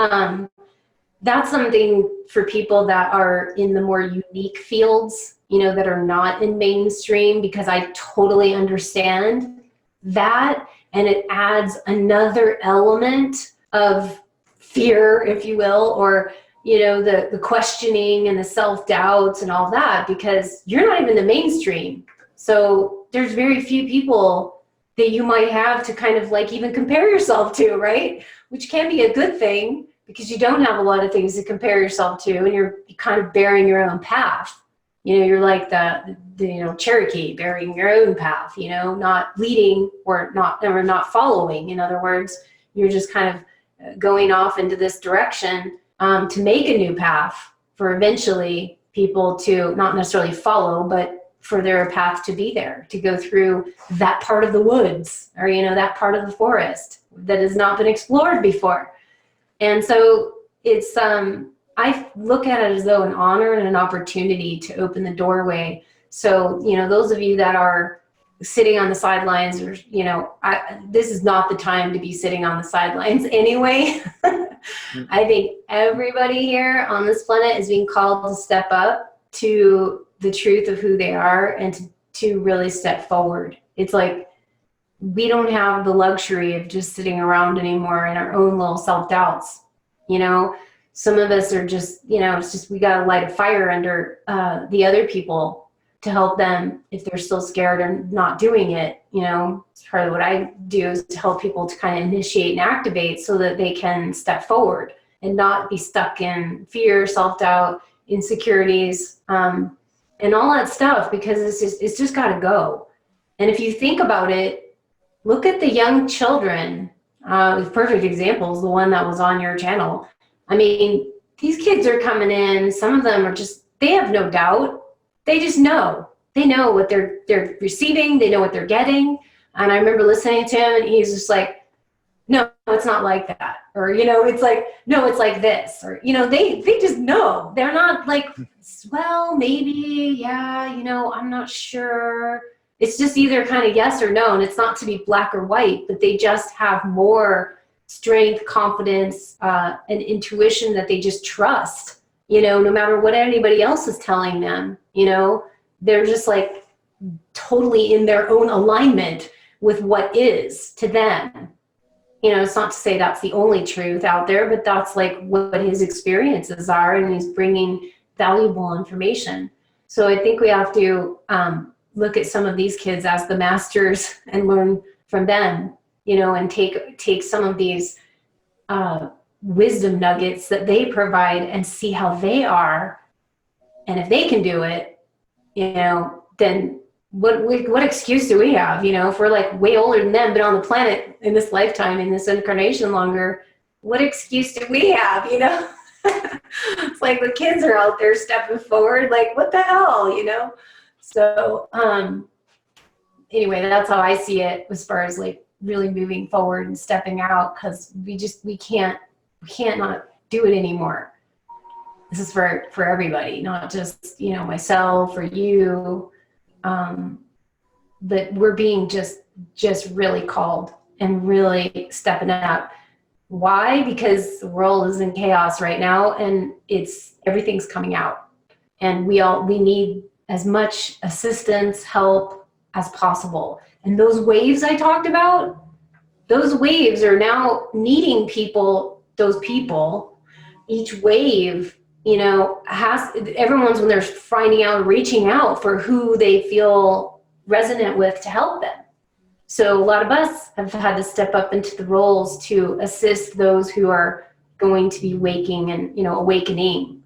that's something for people that are in the more unique fields, you know, that are not in mainstream, because I totally understand that. And it adds another element of fear, if you will, or, you know, the questioning and the self-doubts and all that, because you're not even the mainstream. So there's very few people that you might have to kind of like even compare yourself to, right? Which can be a good thing, because you don't have a lot of things to compare yourself to, and you're kind of bearing your own path. You know, you're like the Cherokee bearing your own path, you know, not leading or not following. In other words, you're just kind of going off into this direction to make a new path for eventually people to not necessarily follow, but for their path to be there, to go through that part of the woods or, that part of the forest that has not been explored before. And so it's, I look at it as though an honor and an opportunity to open the doorway. So, those of you that are sitting on the sidelines, or, this is not the time to be sitting on the sidelines anyway. I think everybody here on this planet is being called to step up to the truth of who they are and to really step forward. It's like, we don't have the luxury of just sitting around anymore in our own little self-doubts. Some of us are just, it's just, we got to light a fire under the other people to help them if they're still scared or not doing it. It's part of what I do is to help people to kind of initiate and activate so that they can step forward and not be stuck in fear, self-doubt, insecurities, and all that stuff, because it's just got to go. And if you think about it, look at the young children. The perfect example is the one that was on your channel. I mean, these kids are coming in. Some of them are just, they have no doubt. They just know. They know what they're receiving. They know what they're getting. And I remember listening to him, and he's just like, no, it's not like that. Or, it's like, no, it's like this. Or, they just know. They're not like, well, maybe, yeah, I'm not sure. It's just either kind of yes or no. And it's not to be black or white, but they just have more strength, confidence, and intuition that they just trust, no matter what anybody else is telling them. They're just like totally in their own alignment with what is to them. It's not to say that's the only truth out there, but that's like what his experiences are, and he's bringing valuable information. So I think we have to look at some of these kids as the masters and learn from them, and take some of these wisdom nuggets that they provide and see how they are. And if they can do it, then what excuse do we have? If we're like way older than them, been on the planet in this lifetime, in this incarnation longer, what excuse do we have? It's like the kids are out there stepping forward, like, what the hell, So anyway, that's how I see it as far as like really moving forward and stepping out, because we can't not do it anymore. This is for everybody, not just, myself or you. But we're being just really called and really stepping up. Why? Because the world is in chaos right now, and everything's coming out. And we need as much assistance, help as possible. And those waves I talked about, those waves are now needing people, those people, each wave, everyone's, when they're finding out, reaching out for who they feel resonant with to help them. So a lot of us have had to step up into the roles to assist those who are going to be waking and, awakening.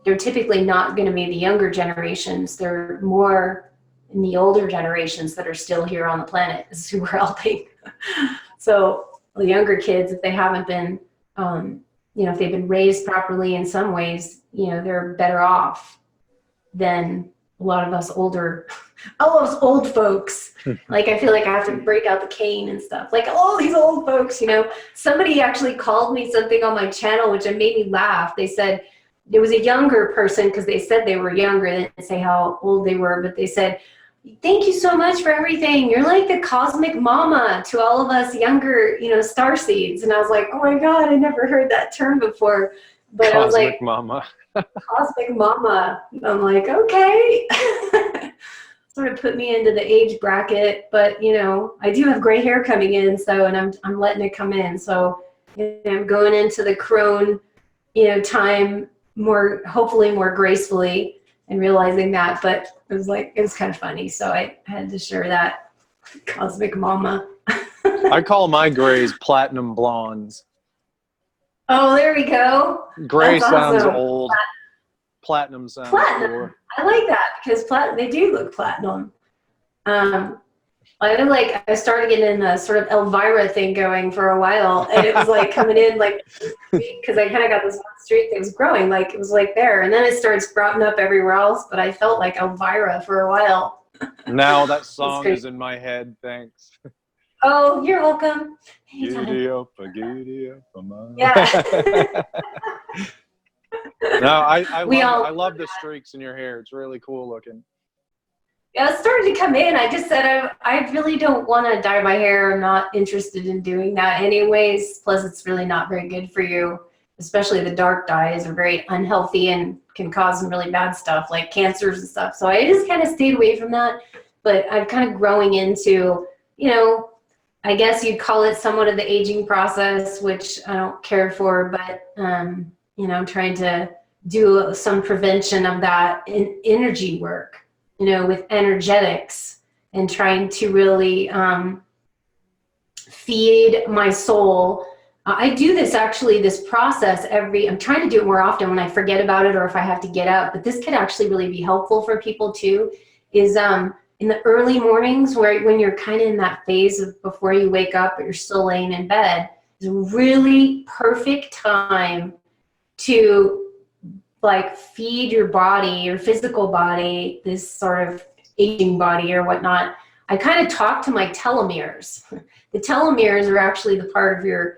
They're typically not going to be the younger generations. They're more in the older generations that are still here on the planet. This is who we're helping. So the younger kids, if they haven't been, if they've been raised properly in some ways, they're better off than a lot of us older, all those old folks. Like, I feel like I have to break out the cane and stuff. Like, all these old folks, Somebody actually called me something on my channel, which made me laugh. They said, it was a younger person, because they said they were younger. They didn't say how old they were, but they said, thank you so much for everything. You're like the cosmic mama to all of us younger, star seeds. And I was like, oh my God, I never heard that term before. But I was like, Cosmic mama. Cosmic mama. I'm like, okay. Sort of put me into the age bracket, but I do have gray hair coming in, and I'm letting it come in. So I'm going into the crone, time hopefully more gracefully, and realizing that. But it was kind of funny, so I had to share that. Cosmic mama. I call my grays platinum blondes. Oh, there we go. Gray That's sounds awesome. old. Platinum sounds Platinum. cool. I like that, because they do look platinum. I started getting a sort of Elvira thing going for a while, and it was like coming in like because I kind of got this one streak that was growing, like it was like there, and then it started sprouting up everywhere else. But I felt like Elvira for a while. Now that song is in my head. Thanks. Oh, you're welcome. Giddy up, giddy up, Yeah. No, I love the streaks in your hair. It's really cool looking. Yeah, it started to come in. I just said I really don't want to dye my hair. I'm not interested in doing that anyways. Plus, it's really not very good for you. Especially the dark dyes are very unhealthy and can cause some really bad stuff like cancers and stuff. So I just kind of stayed away from that. But I'm kind of growing into, I guess you'd call it somewhat of the aging process, which I don't care for. But, I'm trying to do some prevention of that in energy work. With energetics and trying to really feed my soul. I do this process I'm trying to do it more often when I forget about it or if I have to get up, but this could actually really be helpful for people too, is in the early mornings when you're kind of in that phase of before you wake up, but you're still laying in bed, is a really perfect time to like feed your body, your physical body, this sort of aging body or whatnot. I kind of talk to my telomeres. The telomeres are actually the part of your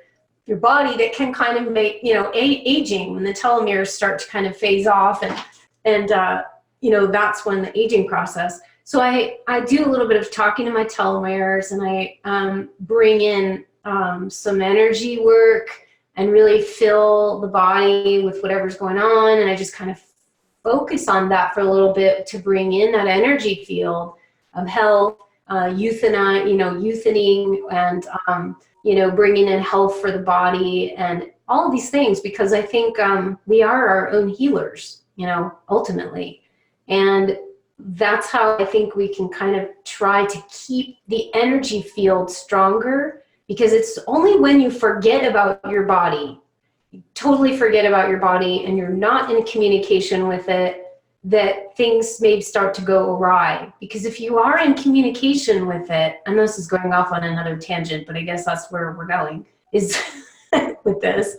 body that can kind of make, aging when the telomeres start to kind of phase off and that's when the aging process. So I do a little bit of talking to my telomeres and I bring in some energy work and really fill the body with whatever's going on. And I just kind of focus on that for a little bit to bring in that energy field of health, youthening and, bringing in health for the body and all of these things, because I think we are our own healers, ultimately. And that's how I think we can kind of try to keep the energy field stronger. Because it's only when you forget about your body, you totally forget about your body and you're not in communication with it, that things may start to go awry. Because if you are in communication with it, and this is going off on another tangent, but I guess that's where we're going, is with this,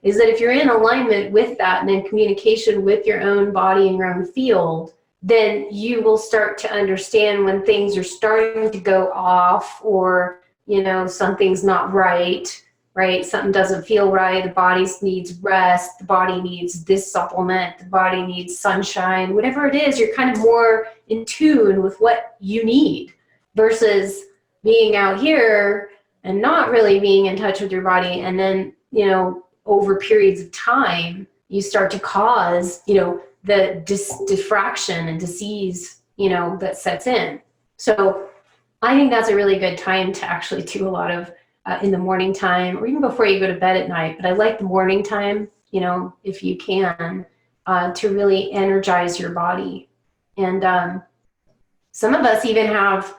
is that if you're in alignment with that and in communication with your own body and your own field, then you will start to understand when things are starting to go off or something's not right? Something doesn't feel right. The body needs rest. The body needs this supplement. The body needs sunshine. Whatever it is, you're kind of more in tune with what you need versus being out here and not really being in touch with your body. And then, over periods of time, you start to cause, the diffraction and disease, that sets in. So I think that's a really good time to actually do a lot of in the morning time or even before you go to bed at night. But I like the morning time, if you can, to really energize your body. And some of us even have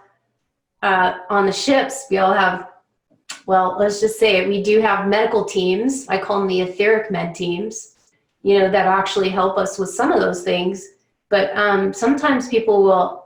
on the ships, we all have, well, let's just say it, we do have medical teams. I call them the etheric med teams, that actually help us with some of those things. But sometimes people will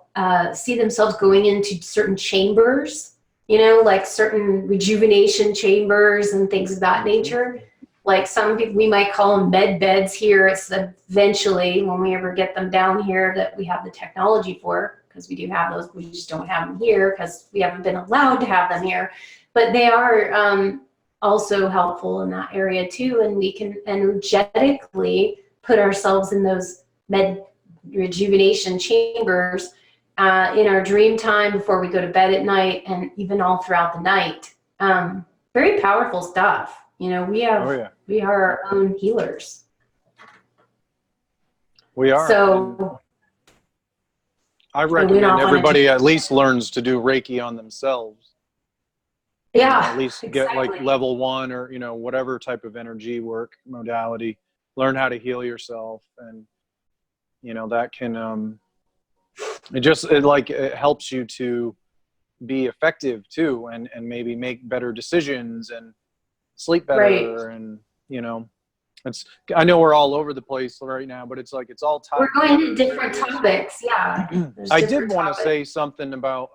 see themselves going into certain chambers, like certain rejuvenation chambers and things of that nature. Like some people, we might call them med beds here. It's eventually, when we ever get them down here, that we have the technology for, because we do have those. We just don't have them here because we haven't been allowed to have them here. But they are also helpful in that area too. And we can energetically put ourselves in those med rejuvenation chambers in our dream time before we go to bed at night and even all throughout the night. Very powerful stuff. We are our own healers. We are. So I recommend everybody at least learns to do Reiki on themselves. Yeah. At least get like level 1 or, whatever type of energy work modality. Learn how to heal yourself. And, that can, it helps you to be effective too, and maybe make better decisions and sleep better. Right. And, I know we're all over the place right now, but it's all tied. We're going to different topics. Yeah. I did want to say something about,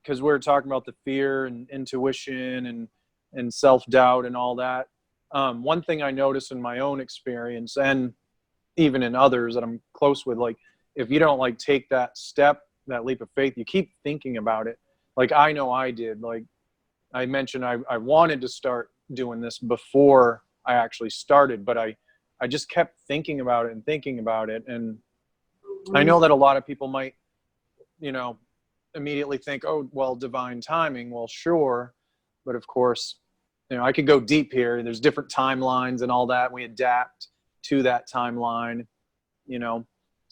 because we were talking about the fear and intuition and self-doubt and all that. One thing I noticed in my own experience, and even in others that I'm close with, like, if you don't like take that step, that leap of faith, you keep thinking about it. Like, I know I did. Like I mentioned, I wanted to start doing this before I actually started, but I just kept thinking about it and thinking about it. And I know that a lot of people might, you know, immediately think, oh, well, divine timing. Well, sure. But of course, you know, I could go deep here. There's different timelines and all that. We adapt to that timeline, you know.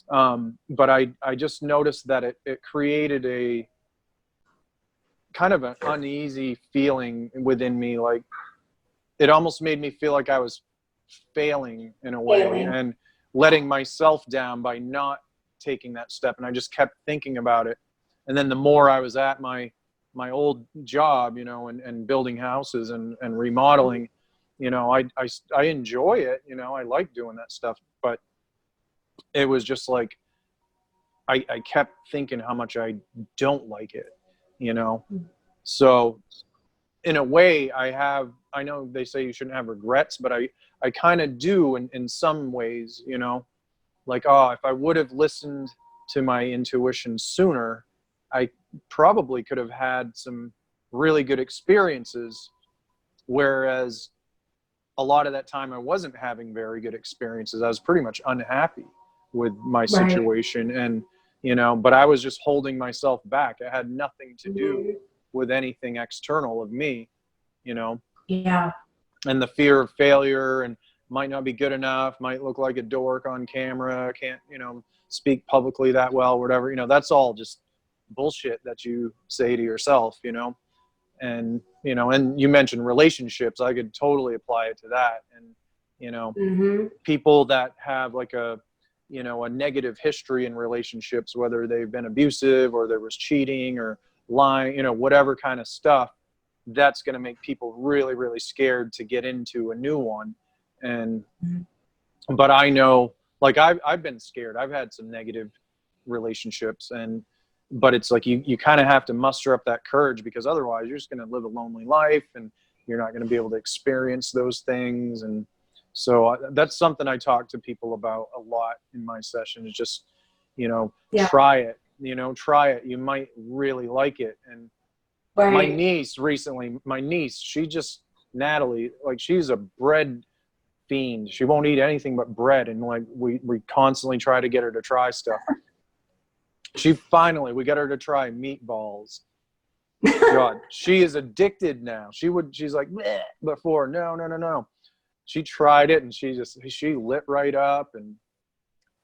But I just noticed that it created a kind of an uneasy feeling within me. Like, it almost made me feel like I was failing in a way and letting myself down by not taking that step. And I just kept thinking about it. And then the more I was at my old job, you know, and building houses and remodeling, you know, I enjoy it, you know, I like doing that stuff, but it was just like, I kept thinking how much I don't like it, you know? So in a way I know they say you shouldn't have regrets, but I kind of do in some ways, you know, like, oh, if I would have listened to my intuition sooner, I probably could have had some really good experiences. Whereas a lot of that time I wasn't having very good experiences. I was pretty much unhappy with my situation. And, you know, but I was just holding myself back. It had nothing to do with anything external of me, you know? Yeah. And the fear of failure and might not be good enough, might look like a dork on camera, can't, you know, speak publicly that well, whatever, you know, that's all just bullshit that you say to yourself, you know? And, you know, and you mentioned relationships. I could totally apply it to that. And, you know, people that have like a, you know, a negative history in relationships, whether they've been abusive or there was cheating or lying, you know, whatever kind of stuff, that's going to make people really, really scared to get into a new one. And, but I know, like, I've been scared. I've had some negative relationships, but it's like, you kind of have to muster up that courage, because otherwise you're just going to live a lonely life and you're not going to be able to experience those things. And so that's something I talk to people about a lot in my sessions. Just, you know, try it, you know, try it. You might really like it. And my niece recently, Natalie, like, she's a bread fiend. She won't eat anything but bread. And like, we constantly try to get her to try stuff. We got her to try meatballs. God, she is addicted now. She's like, bleh, before, no. She tried it and she lit right up. And,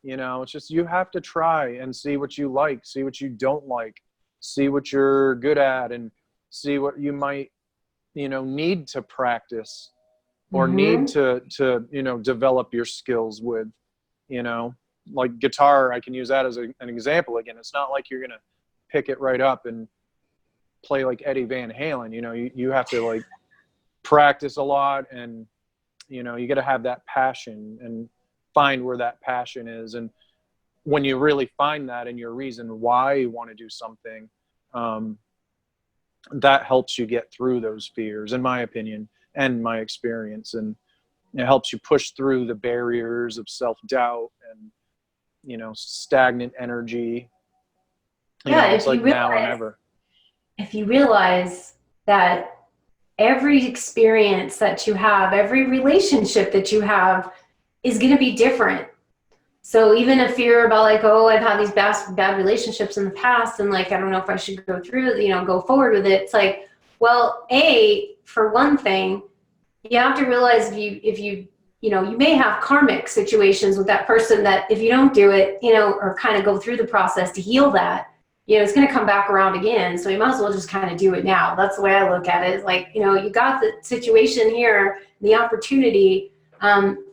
you know, it's just, you have to try and see what you like, see what you don't like, see what you're good at, and see what you might, you know, need to practice or need to, you know, develop your skills with, you know. Like guitar, I can use that as an example. Again, it's not like you're going to pick it right up and play like Eddie Van Halen. You know, you have to like practice a lot, and, you know, you got to have that passion and find where that passion is. And when you really find that and your reason why you want to do something, that helps you get through those fears, in my opinion and my experience. And it helps you push through the barriers of self-doubt and, you know, stagnant energy. You know, it's like now and ever. If you realize that every experience that you have, every relationship that you have is going to be different. So even a fear about like, oh, I've had these bad relationships in the past, and like, I don't know if I should go through, you know, go forward with it. It's like, well, for one thing, you have to realize if you know, you may have karmic situations with that person that if you don't do it, you know, or kind of go through the process to heal that, you know, it's going to come back around again. So you might as well just kind of do it now. That's the way I look at it. It's like, you know, you got the situation here, the opportunity.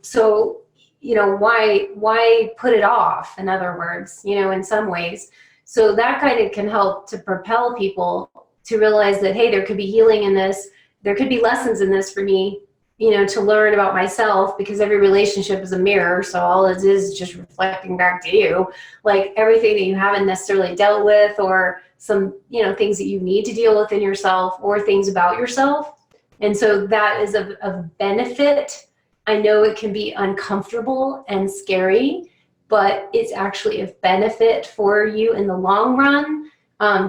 So, you know, why put it off, in other words, you know, in some ways. So that kind of can help to propel people to realize that, hey, there could be healing in this. There could be lessons in this for me. to learn about myself, because every relationship is a mirror. So all it is just reflecting back to you, like everything that you haven't necessarily dealt with, or some, things that you need to deal with in yourself, or things about yourself. And so that is of benefit. I know it can be uncomfortable and scary, but it's actually of benefit for you in the long run,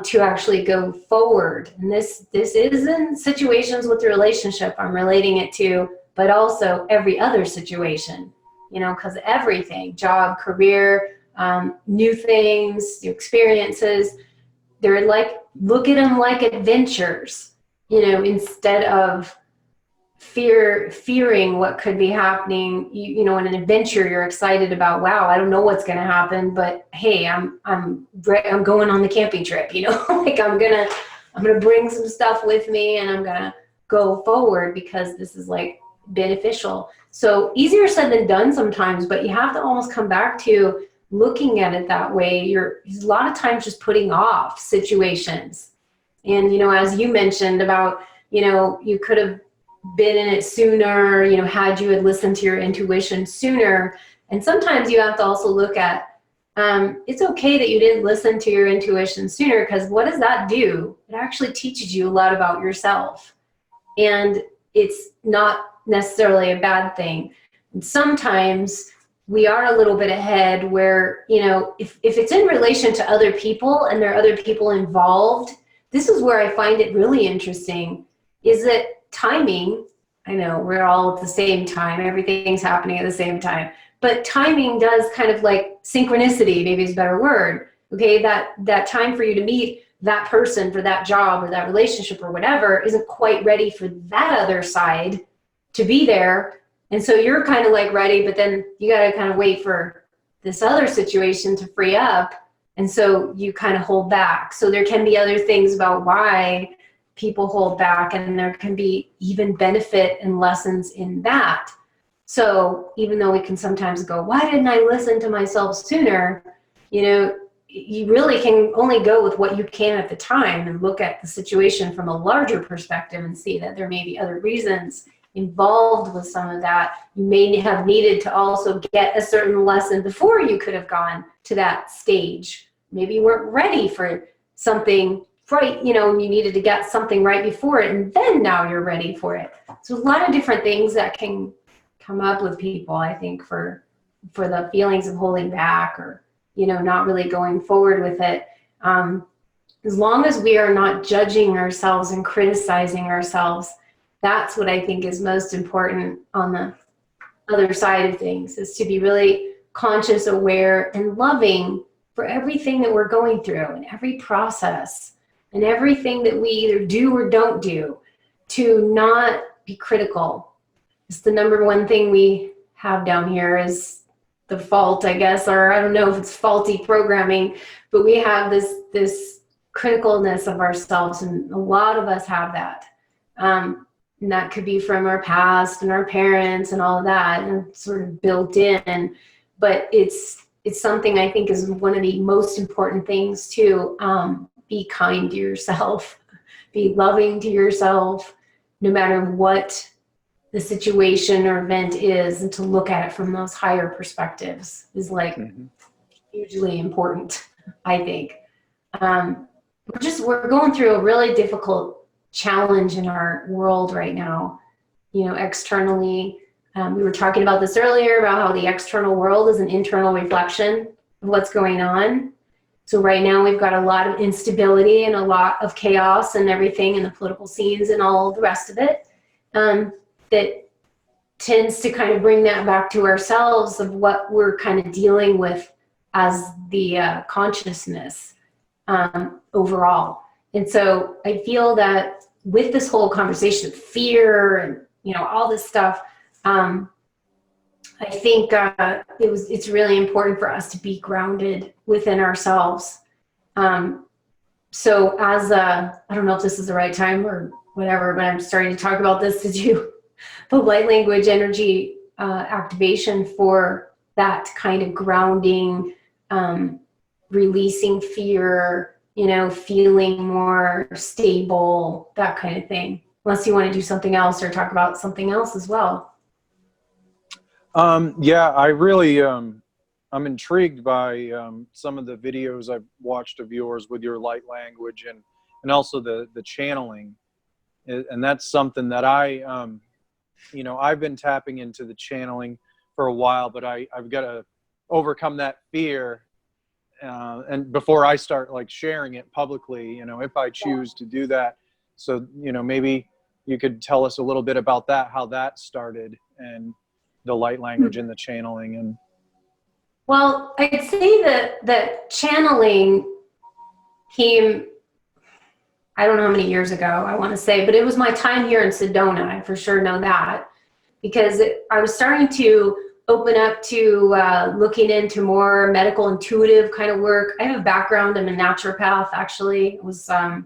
to actually go forward. And this is in situations with the relationship I'm relating it to, but also every other situation, because everything, job, career, new things, new experiences, they're like, look at them like adventures, instead of fearing what could be happening. In an adventure, you're excited about, wow, I don't know what's going to happen, but hey, I'm going on the camping trip, like I'm gonna bring some stuff with me, and I'm gonna go forward because this is like beneficial. So easier said than done sometimes, but you have to almost come back to looking at it that way. You're a lot of times just putting off situations. And as you mentioned about, you could have been in it sooner, had you had listened to your intuition sooner. And sometimes you have to also look at, it's okay that you didn't listen to your intuition sooner, because what does that do? It actually teaches you a lot about yourself. And it's not necessarily a bad thing. And sometimes we are a little bit ahead where, if it's in relation to other people and there are other people involved, this is where I find it really interesting, is that timing, I know we're all at the same time, everything's happening at the same time, but timing does kind of like synchronicity, maybe is a better word. Okay, that time for you to meet that person for that job or that relationship or whatever isn't quite ready for that other side to be there. And so you're kind of like ready, but then you got to kind of wait for this other situation to free up. And so you kind of hold back. So there can be other things about why people hold back, and there can be even benefit and lessons in that. So even though we can sometimes go, why didn't I listen to myself sooner? You really can only go with what you can at the time, and look at the situation from a larger perspective and see that there may be other reasons involved with some of that. You may have needed to also get a certain lesson before you could have gone to that stage. Maybe you weren't ready for something right, you needed to get something right before it, and then now you're ready for it. So a lot of different things that can come up with people, I think, for the feelings of holding back, or, not really going forward with it. As long as we are not judging ourselves and criticizing ourselves, that's what I think is most important on the other side of things, is to be really conscious, aware, and loving for everything that we're going through, and every process, and everything that we either do or don't do, to not be critical. It's the number one thing we have down here is the fault, I guess, or I don't know if it's faulty programming, but we have this criticalness of ourselves, and a lot of us have that. And that could be from our past and our parents and all of that, and sort of built in. But it's something I think is one of the most important things to be kind to yourself, be loving to yourself, no matter what the situation or event is, and to look at it from those higher perspectives is like hugely important, I think. We're going through a really difficult challenge in our world right now, externally. We were talking about this earlier, about how the external world is an internal reflection of what's going on. So right now we've got a lot of instability and a lot of chaos and everything in the political scenes and all the rest of it, that tends to kind of bring that back to ourselves of what we're kind of dealing with as the consciousness overall. And so I feel that with this whole conversation of fear and all this stuff, I think it's really important for us to be grounded within ourselves. So as I don't know if this is the right time or whatever, but I'm starting to talk about this to do the light language energy activation for that kind of grounding, releasing fear, feeling more stable, that kind of thing. unless you want to do something else or talk about something else as well. Yeah, I really, I'm intrigued by some of the videos I've watched of yours with your light language and also the channeling. And that's something that you know, I've been tapping into the channeling for a while, but I've got to overcome that fear. And before I start like sharing it publicly, you know, if I choose to do that. So, you know, maybe you could tell us a little bit about that, how that started, and the light language and the channeling. And Well, I'd say that channeling came, I don't know how many years ago, I want to say, but it was my time here in Sedona. I for sure know that, because I was starting to open up to looking into more medical intuitive kind of work. I have a background, I'm a naturopath actually. I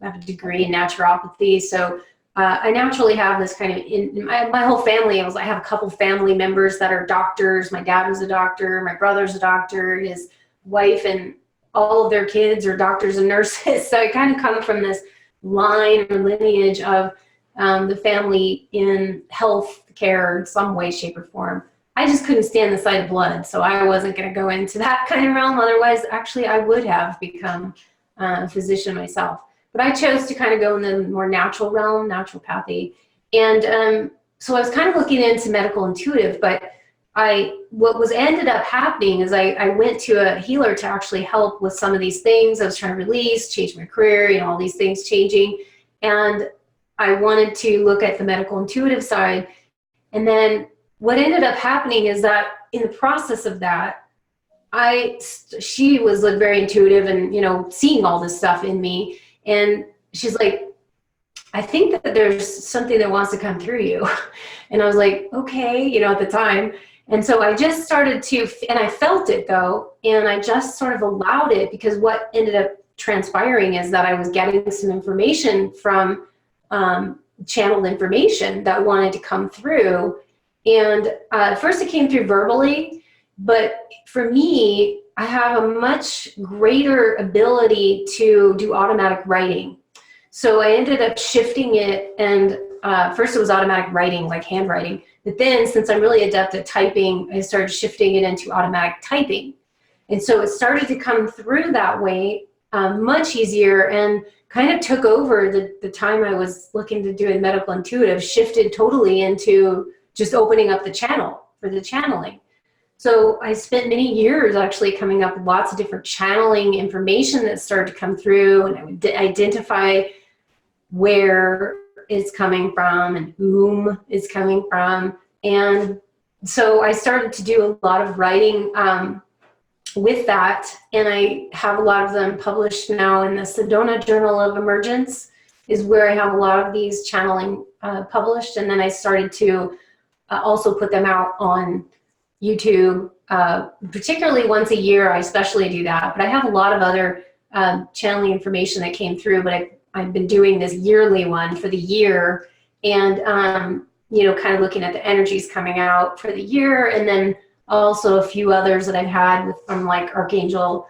have a degree in naturopathy, so I naturally have this kind of, in my whole family, I have a couple family members that are doctors. My dad was a doctor, my brother's a doctor, his wife and all of their kids are doctors and nurses. So I kind of come from this line or lineage of the family in health care in some way, shape, or form. I just couldn't stand the sight of blood, so I wasn't going to go into that kind of realm. Otherwise, actually, I would have become a physician myself. But I chose to kind of go in the more natural realm, naturopathy. And so I was kind of looking into medical intuitive, but what was ended up happening is I went to a healer to actually help with some of these things I was trying to release, change my career, you know, all these things changing. And I wanted to look at the medical intuitive side. And then what ended up happening is that in the process of that, she was like very intuitive and, you know, seeing all this stuff in me. And she's like, I think that there's something that wants to come through you. And I was like, okay, you know, at the time. And so I just started to, and I felt it though, and I just sort of allowed it, because what ended up transpiring is that I was getting some information from channeled information that wanted to come through. And first it came through verbally, but for me, I have a much greater ability to do automatic writing. So I ended up shifting it, and first it was automatic writing, like handwriting. But then since I'm really adept at typing, I started shifting it into automatic typing. And so it started to come through that way much easier, and kind of took over the time I was looking to do a medical intuitive, shifted totally into just opening up the channel for the channeling. So I spent many years actually coming up with lots of different channeling information that started to come through, and I would identify where it's coming from and whom it's coming from. And so I started to do a lot of writing with that, and I have a lot of them published now in the Sedona Journal of Emergence, is where I have a lot of these channeling published. And then I started to also put them out on YouTube, particularly once a year. I especially do that, but I have a lot of other channeling information that came through, but I've been doing this yearly one for the year, and you know, kind of looking at the energies coming out for the year, and then also a few others that I've had from like Archangel,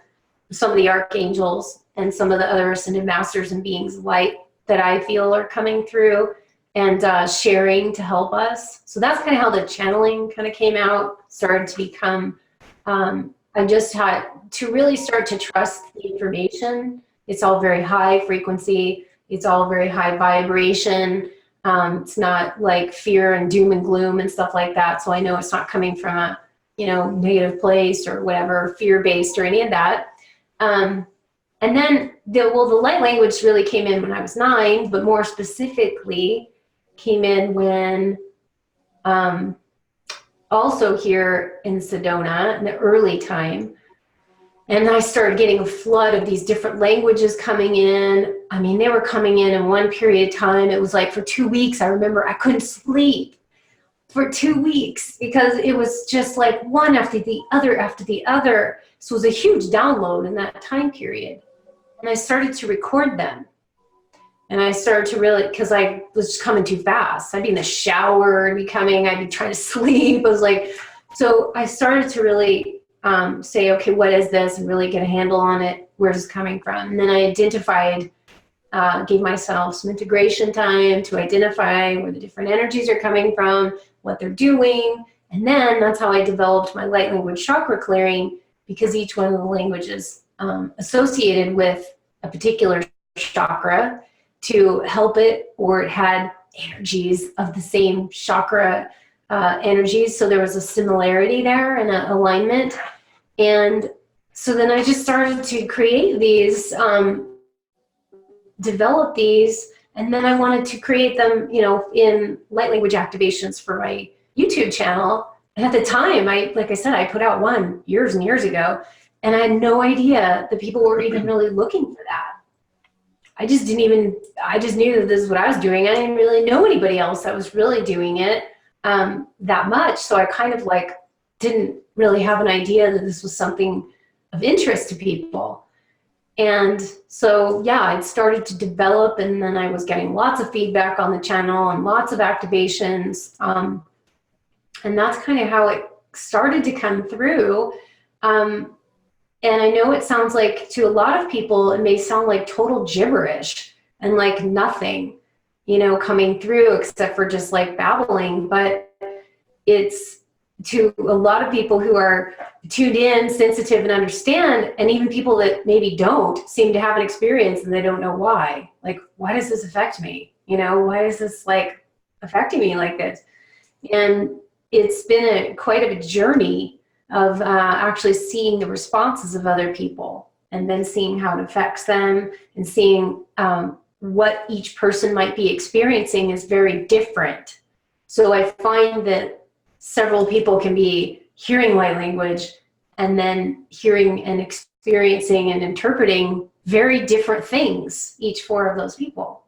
some of the archangels and some of the other ascended masters and beings of light that I feel are coming through, and sharing to help us. So that's kind of how the channeling kind of came out, started to become, I just had to really start to trust the information. It's all very high frequency. It's all very high vibration. It's not like fear and doom and gloom and stuff like that. So I know it's not coming from a, you know, negative place or whatever, fear-based or any of that. And then the light language really came in when I was 9, but more specifically came in when also here in Sedona in the early time. And I started getting a flood of these different languages coming in. I mean, they were coming in one period of time. It was like for 2 weeks, I remember I couldn't sleep for 2 weeks because it was just like one after the other after the other. So it was a huge download in that time period. And I started to record them. And I started to really, because I was just coming too fast. I'd be in the shower, I'd be trying to sleep. I was like, so I started to really say, okay, what is this? And really get a handle on it. Where's it coming from? And then I identified gave myself some integration time to identify where the different energies are coming from, what they're doing. And then that's how I developed my light language chakra clearing, because each one of the languages associated with a particular chakra to help it, or it had energies of the same chakra energies. So there was a similarity there and an alignment. And so then I just started to create these, develop these, and then I wanted to create them, you know, in light language activations for my YouTube channel. And at the time, like I said, I put out one years and years ago, and I had no idea that people were even really looking for that. I just knew that this is what I was doing. I didn't really know anybody else that was really doing it that much. So I kind of like didn't really have an idea that this was something of interest to people. And so, yeah, I'd started to develop, and then I was getting lots of feedback on the channel and lots of activations. And that's kind of how it started to come through. And I know it sounds like, to a lot of people, it may sound like total gibberish and like nothing, you know, coming through except for just like babbling. But it's, to a lot of people who are tuned in, sensitive, and understand, and even people that maybe don't, seem to have an experience and they don't know why. Like, why does this affect me? You know, why is this like affecting me like this? And it's been quite of a journey of actually seeing the responses of other people, and then seeing how it affects them, and seeing what each person might be experiencing is very different. So I find that several people can be hearing light language and then hearing and experiencing and interpreting very different things, each four of those people.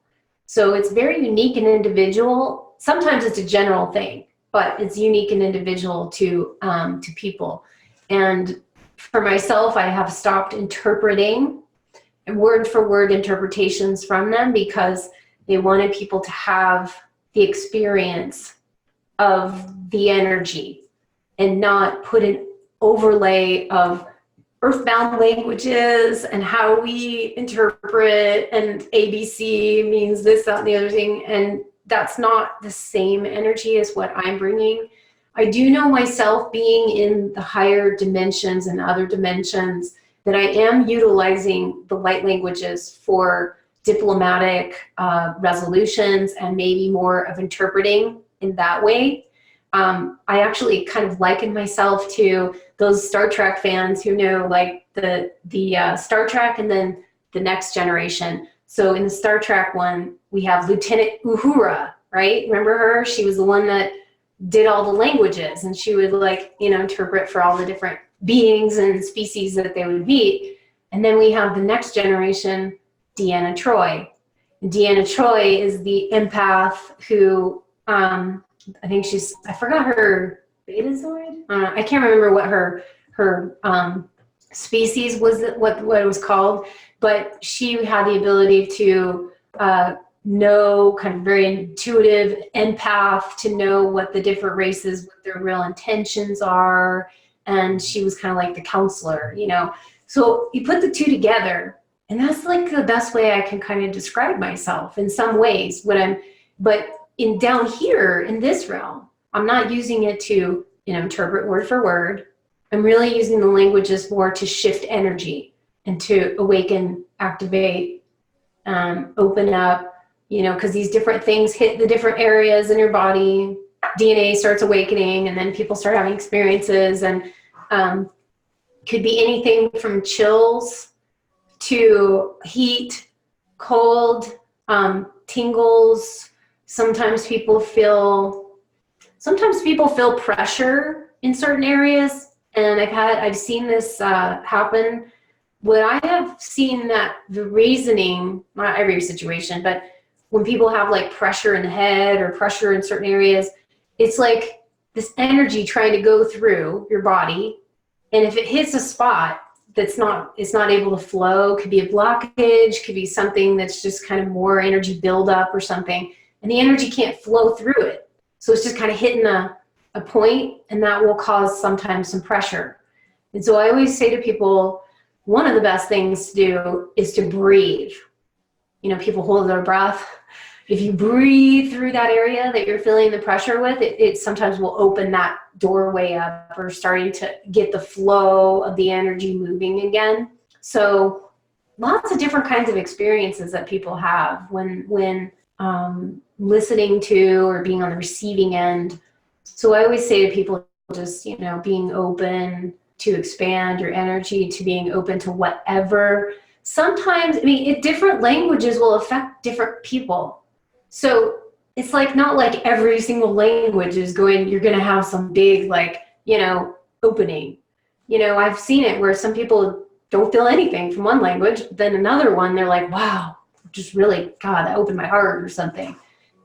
So it's very unique and individual. Sometimes it's a general thing, but it's unique and individual to people. And for myself, I have stopped interpreting word for word interpretations from them, because they wanted people to have the experience of the energy and not put an overlay of earthbound languages and how we interpret, and ABC means this, that, and the other thing. And that's not the same energy as what I'm bringing. I do know myself, being in the higher dimensions and other dimensions, that I am utilizing the light languages for diplomatic resolutions, and maybe more of interpreting in that way. I actually kind of liken myself to those Star Trek fans who know, like, the Star Trek and then the Next Generation. So in the Star Trek one, we have Lieutenant Uhura, right? Remember her? She was the one that did all the languages, and she would, like, you know, interpret for all the different beings and species that they would meet. And then we have the Next Generation, Deanna Troi. And Deanna Troi is the empath who, I think I forgot her betazoid. I can't remember what her species was, what it was called, but she had the ability to know, kind of very intuitive empath, to know what the different races, what their real intentions are. And she was kind of like the counselor, you know. So you put the two together, and that's like the best way I can kind of describe myself in some ways. But in down here in this realm, I'm not using it to, you know, interpret word for word. I'm really using the languages more to shift energy and to awaken, activate, open up, you know, because these different things hit the different areas in your body. DNA starts awakening, and then people start having experiences, and could be anything from chills to heat, cold, tingles. Sometimes people feel pressure in certain areas, and I've seen this happen. What I have seen, that the reasoning, not every situation, but when people have like pressure in the head or pressure in certain areas, it's like this energy trying to go through your body, and if it hits a spot it's not able to flow, could be a blockage, could be something that's just kind of more energy buildup or something, and the energy can't flow through it. So it's just kind of hitting a point, and that will cause sometimes some pressure. And so I always say to people, one of the best things to do is to breathe. people hold their breath. If you breathe through that area that you're feeling the pressure with, it sometimes will open that doorway up, or starting to get the flow of the energy moving again. So lots of different kinds of experiences that people have when listening to or being on the receiving end. So I always say to people, just, being open to expand your energy, to being open to whatever. Sometimes, different languages will affect different people. So it's like, not like every single language is you're going to have some big, opening. I've seen it where some people don't feel anything from one language, then another one, they're like, wow, just really, God, that opened my heart or something.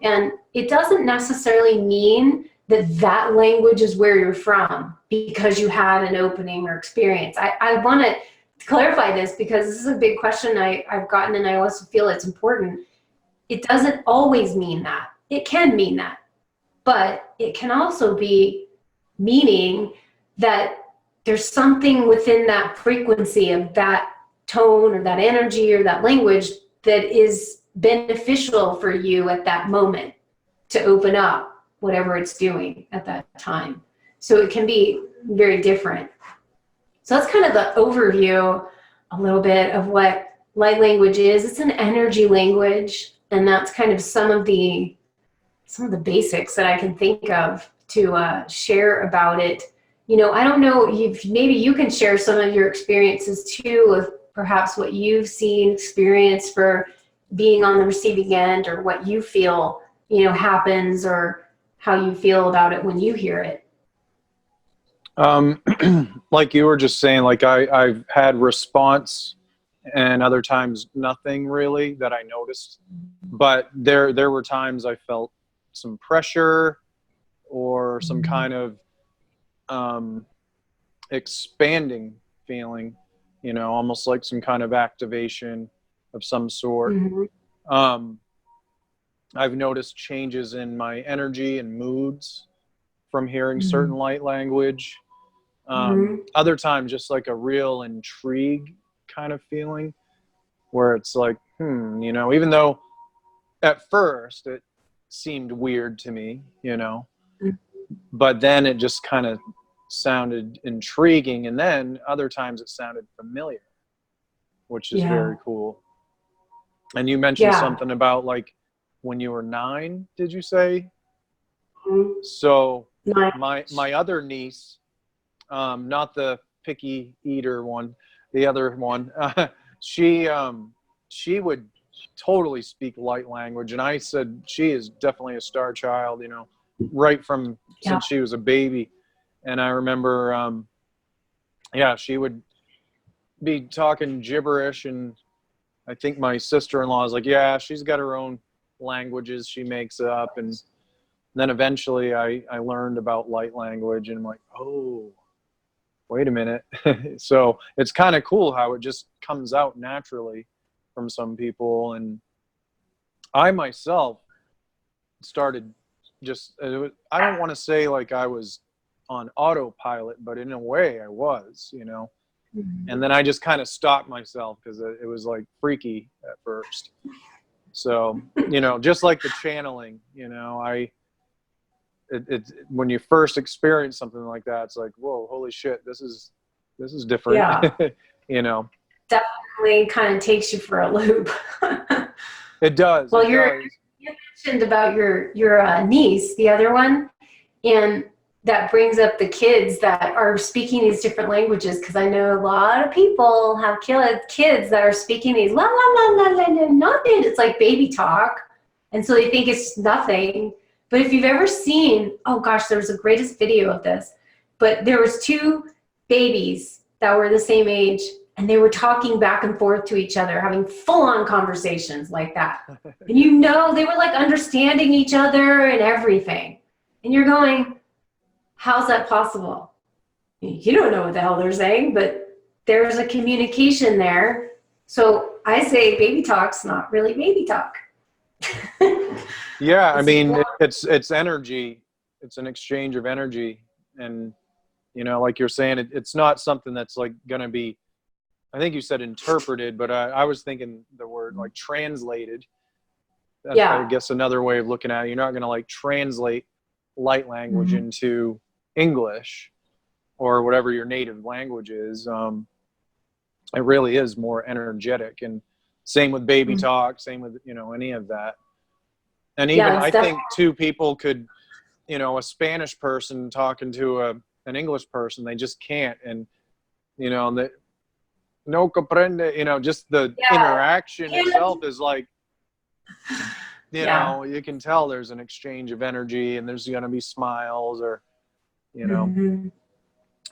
And it doesn't necessarily mean that language is where you're from because you had an opening or experience. I want to clarify this because this is a big question I've gotten, and I also feel it's important. It doesn't always mean that. It can mean that. But it can also be meaning that there's something within that frequency of that tone or that energy or that language that is beneficial for you at that moment to open up whatever it's doing at that time. So it can be very different. So that's kind of the overview a little bit of what light language is. It's an energy language, and that's kind of some of the basics that I can think of to share about it. I don't know if maybe you can share some of your experiences too, of perhaps what you've seen, experienced for being on the receiving end, or what you feel, happens, or how you feel about it when you hear it. Like you were just saying, like I've had response, and other times nothing really that I noticed. But there were times I felt some pressure or some kind of expanding feeling, almost like some kind of activation of some sort. Mm-hmm. I've noticed changes in my energy and moods from hearing certain light language. Other times, just like a real intrigue kind of feeling, where it's like, even though at first it seemed weird to me, but then it just kind of sounded intriguing, and then other times it sounded familiar, which is very cool. And you mentioned something about like when you were 9, did you say? So my other niece, not the picky eater one, the other one, she would totally speak light language, and I said she is definitely a star child, right from since she was a baby. And I remember she would be talking gibberish, and I think my sister-in-law is like, yeah, she's got her own languages she makes up. And then eventually I learned about light language, and I'm like, oh, wait a minute. So it's kind of cool how it just comes out naturally from some people. And I myself started just, I don't want to say like I was on autopilot, but in a way I was, and then I just kind of stopped myself because it was like freaky at first. So, just like the channeling, when you first experience something like that, it's like, whoa, holy shit, this is different. Yeah. Definitely kind of takes you for a loop. It does. Well, you mentioned about your niece, the other one, and that brings up the kids that are speaking these different languages, because I know a lot of people have kids that are speaking these la la la la la la, nothing. It's like baby talk, and so they think it's nothing. But if you've ever seen, oh gosh, there was the greatest video of this, but there was 2 babies that were the same age, and they were talking back and forth to each other, having full-on conversations like that. And they were like understanding each other and everything. And you're going, how's that possible? You don't know what the hell they're saying, but there's a communication there. So I say baby talk's not really baby talk. Yeah, I mean, it's energy. It's an exchange of energy. And, like you're saying, it's not something that's like going to be, I think you said interpreted, but I was thinking the word or like translated. That's, Yeah. I guess, another way of looking at it. You're not going to like translate light language into English or whatever your native language is. It really is more energetic, and same with baby talk, same with, you know, any of that. And even I think too, people could, you know, a Spanish person talking to an English person, they just can't. And, you know, the no comprende, you know, just the interaction itself is like, you know, you can tell there's an exchange of energy, and there's going to be smiles, or, you know.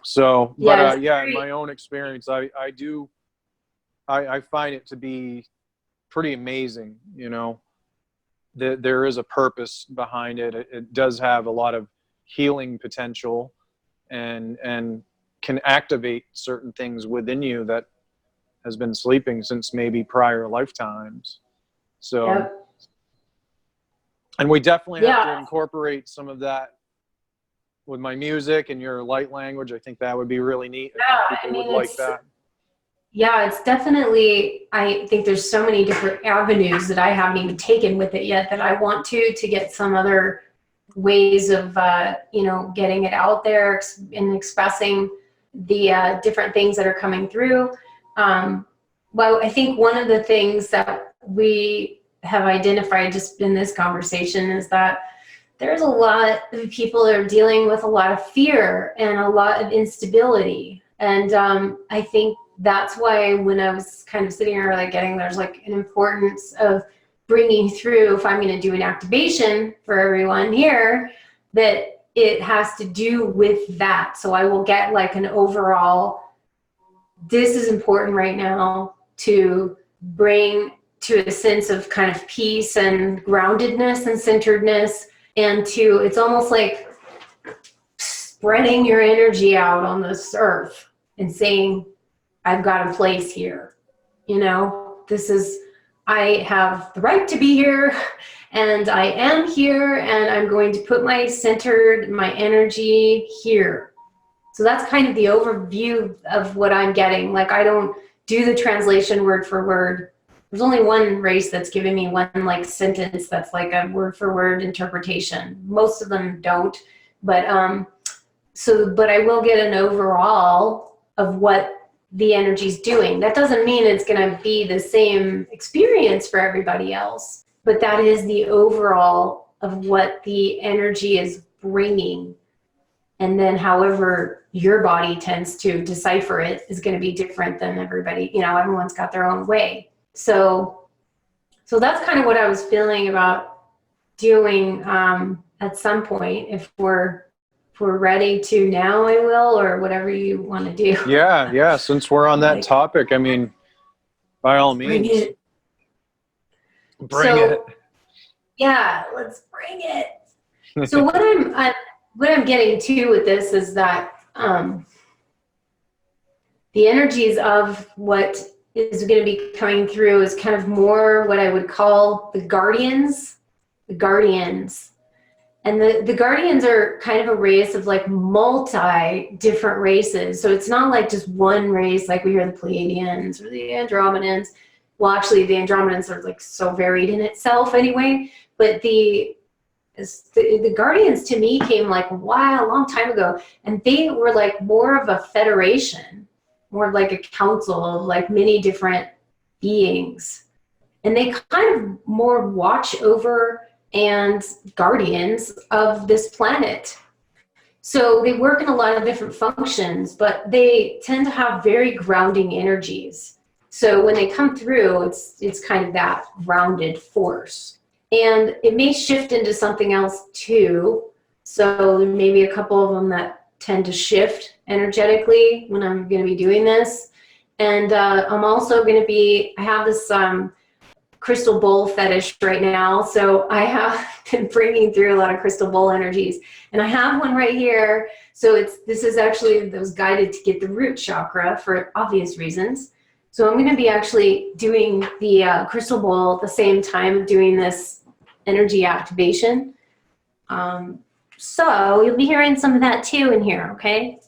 So, but in my own experience, I find it to be pretty amazing, you know, that there is a purpose behind it. It does have a lot of healing potential, and can activate certain things within you that has been sleeping since maybe prior lifetimes. So, and we definitely have to incorporate some of that with my music and your light language. I think that would be really neat. I think people would like that. Yeah, it's definitely, I think there's so many different avenues that I haven't even taken with it yet that I want to get some other ways of, you know, getting it out there and expressing the different things that are coming through. Well, I think one of the things that we have identified just in this conversation is that there's a lot of people that are dealing with a lot of fear and a lot of instability. And I think that's why when I was kind of sitting here like there's like an importance of bringing through, if I'm going to do an activation for everyone here, that it has to do with that. So I will get like an overall, this is important right now to bring to a sense of kind of peace and groundedness and centeredness, and to, it's almost like spreading your energy out on this earth and saying, I've got a place here, you know, this is, I have the right to be here, and I am here, and I'm going to put my energy here. So that's kind of the overview of what I'm getting. Like, I don't do the translation word for word. There's only one race that's giving me one like sentence that's like a word for word interpretation. Most of them don't, but but I will get an overall of what the energy's doing. That doesn't mean it's going to be the same experience for everybody else, but that is the overall of what the energy is bringing. And then however your body tends to decipher it is going to be different than everybody. You know, everyone's got their own way. So that's kind of what I was feeling about doing at some point. If we're ready to now, I will, or whatever you want to do. Yeah. Since we're on that topic, I mean, by all means, bring it. Yeah, let's bring it. So what I'm getting to with this is that the energies of what is going to be coming through is kind of more what I would call the guardians. And the guardians are kind of a race of like multi different races. So it's not like just one race, like we hear the Pleiadians or the Andromedans. Well, actually the Andromedans are like so varied in itself anyway. But the guardians to me came like a long time ago. And they were like more of a federation, more of like a council of like many different beings. And they kind of more watch over and guardians of this planet. So they work in a lot of different functions, but they tend to have very grounding energies. So when they come through, it's kind of that grounded force. And it may shift into something else too. So there may be a couple of them that tend to shift energetically when I'm going to be doing this. And I'm also going to be, I have this crystal bowl fetish right now. So I have been bringing through a lot of crystal bowl energies, and I have one right here. So this is actually, that was guided to get the root chakra for obvious reasons. So I'm going to be actually doing the crystal bowl at the same time doing this energy activation. So you'll be hearing some of that too in here. Okay.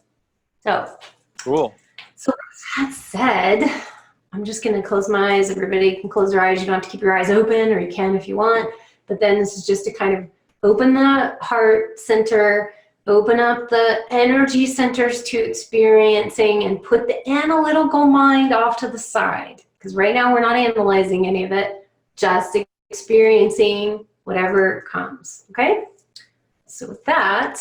So cool. So that said, I'm I'm just going to close my eyes. Everybody can close their eyes. You don't have to keep your eyes open, or you can if you want. But then this is just to kind of open the heart center, open up the energy centers to experiencing, and put the analytical mind off to the side. Because right now we're not analyzing any of it, just experiencing whatever comes, okay? So with that,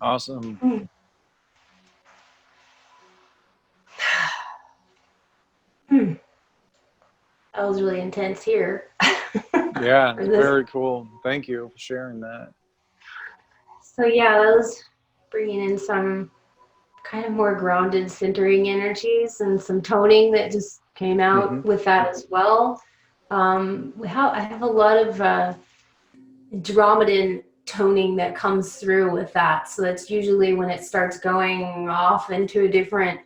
Awesome. That was really intense here. Yeah, it's very cool. Thank you for sharing that. So yeah, that was bringing in some kind of more grounded, centering energies and some toning that just came out with that as well. I have a lot of Andromedan toning that comes through with that. So that's usually when it starts going off into a different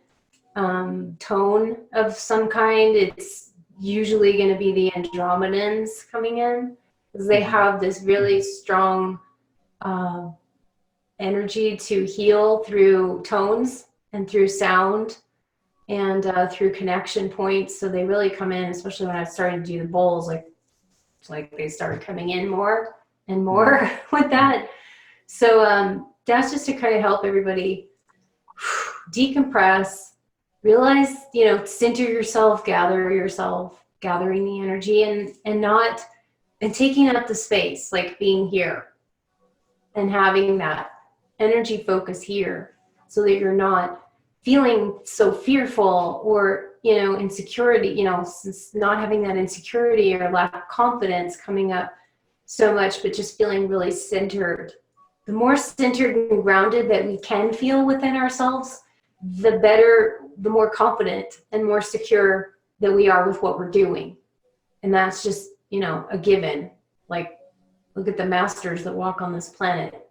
tone of some kind. It's usually going to be the Andromedans coming in because they have this really strong energy to heal through tones and through sound and through connection points. So they really come in, especially when I started to do the bowls, like it's like they started coming in more and more with that. So that's just to kind of help everybody decompress, realize, center yourself, gathering the energy and taking up the space, like being here and having that energy focus here so that you're not feeling so fearful or, insecurity, not having that insecurity or lack of confidence coming up so much, but just feeling really centered. The more centered and grounded that we can feel within ourselves, the better, the more confident and more secure that we are with what we're doing. And that's just, a given. Like, look at the masters that walk on this planet.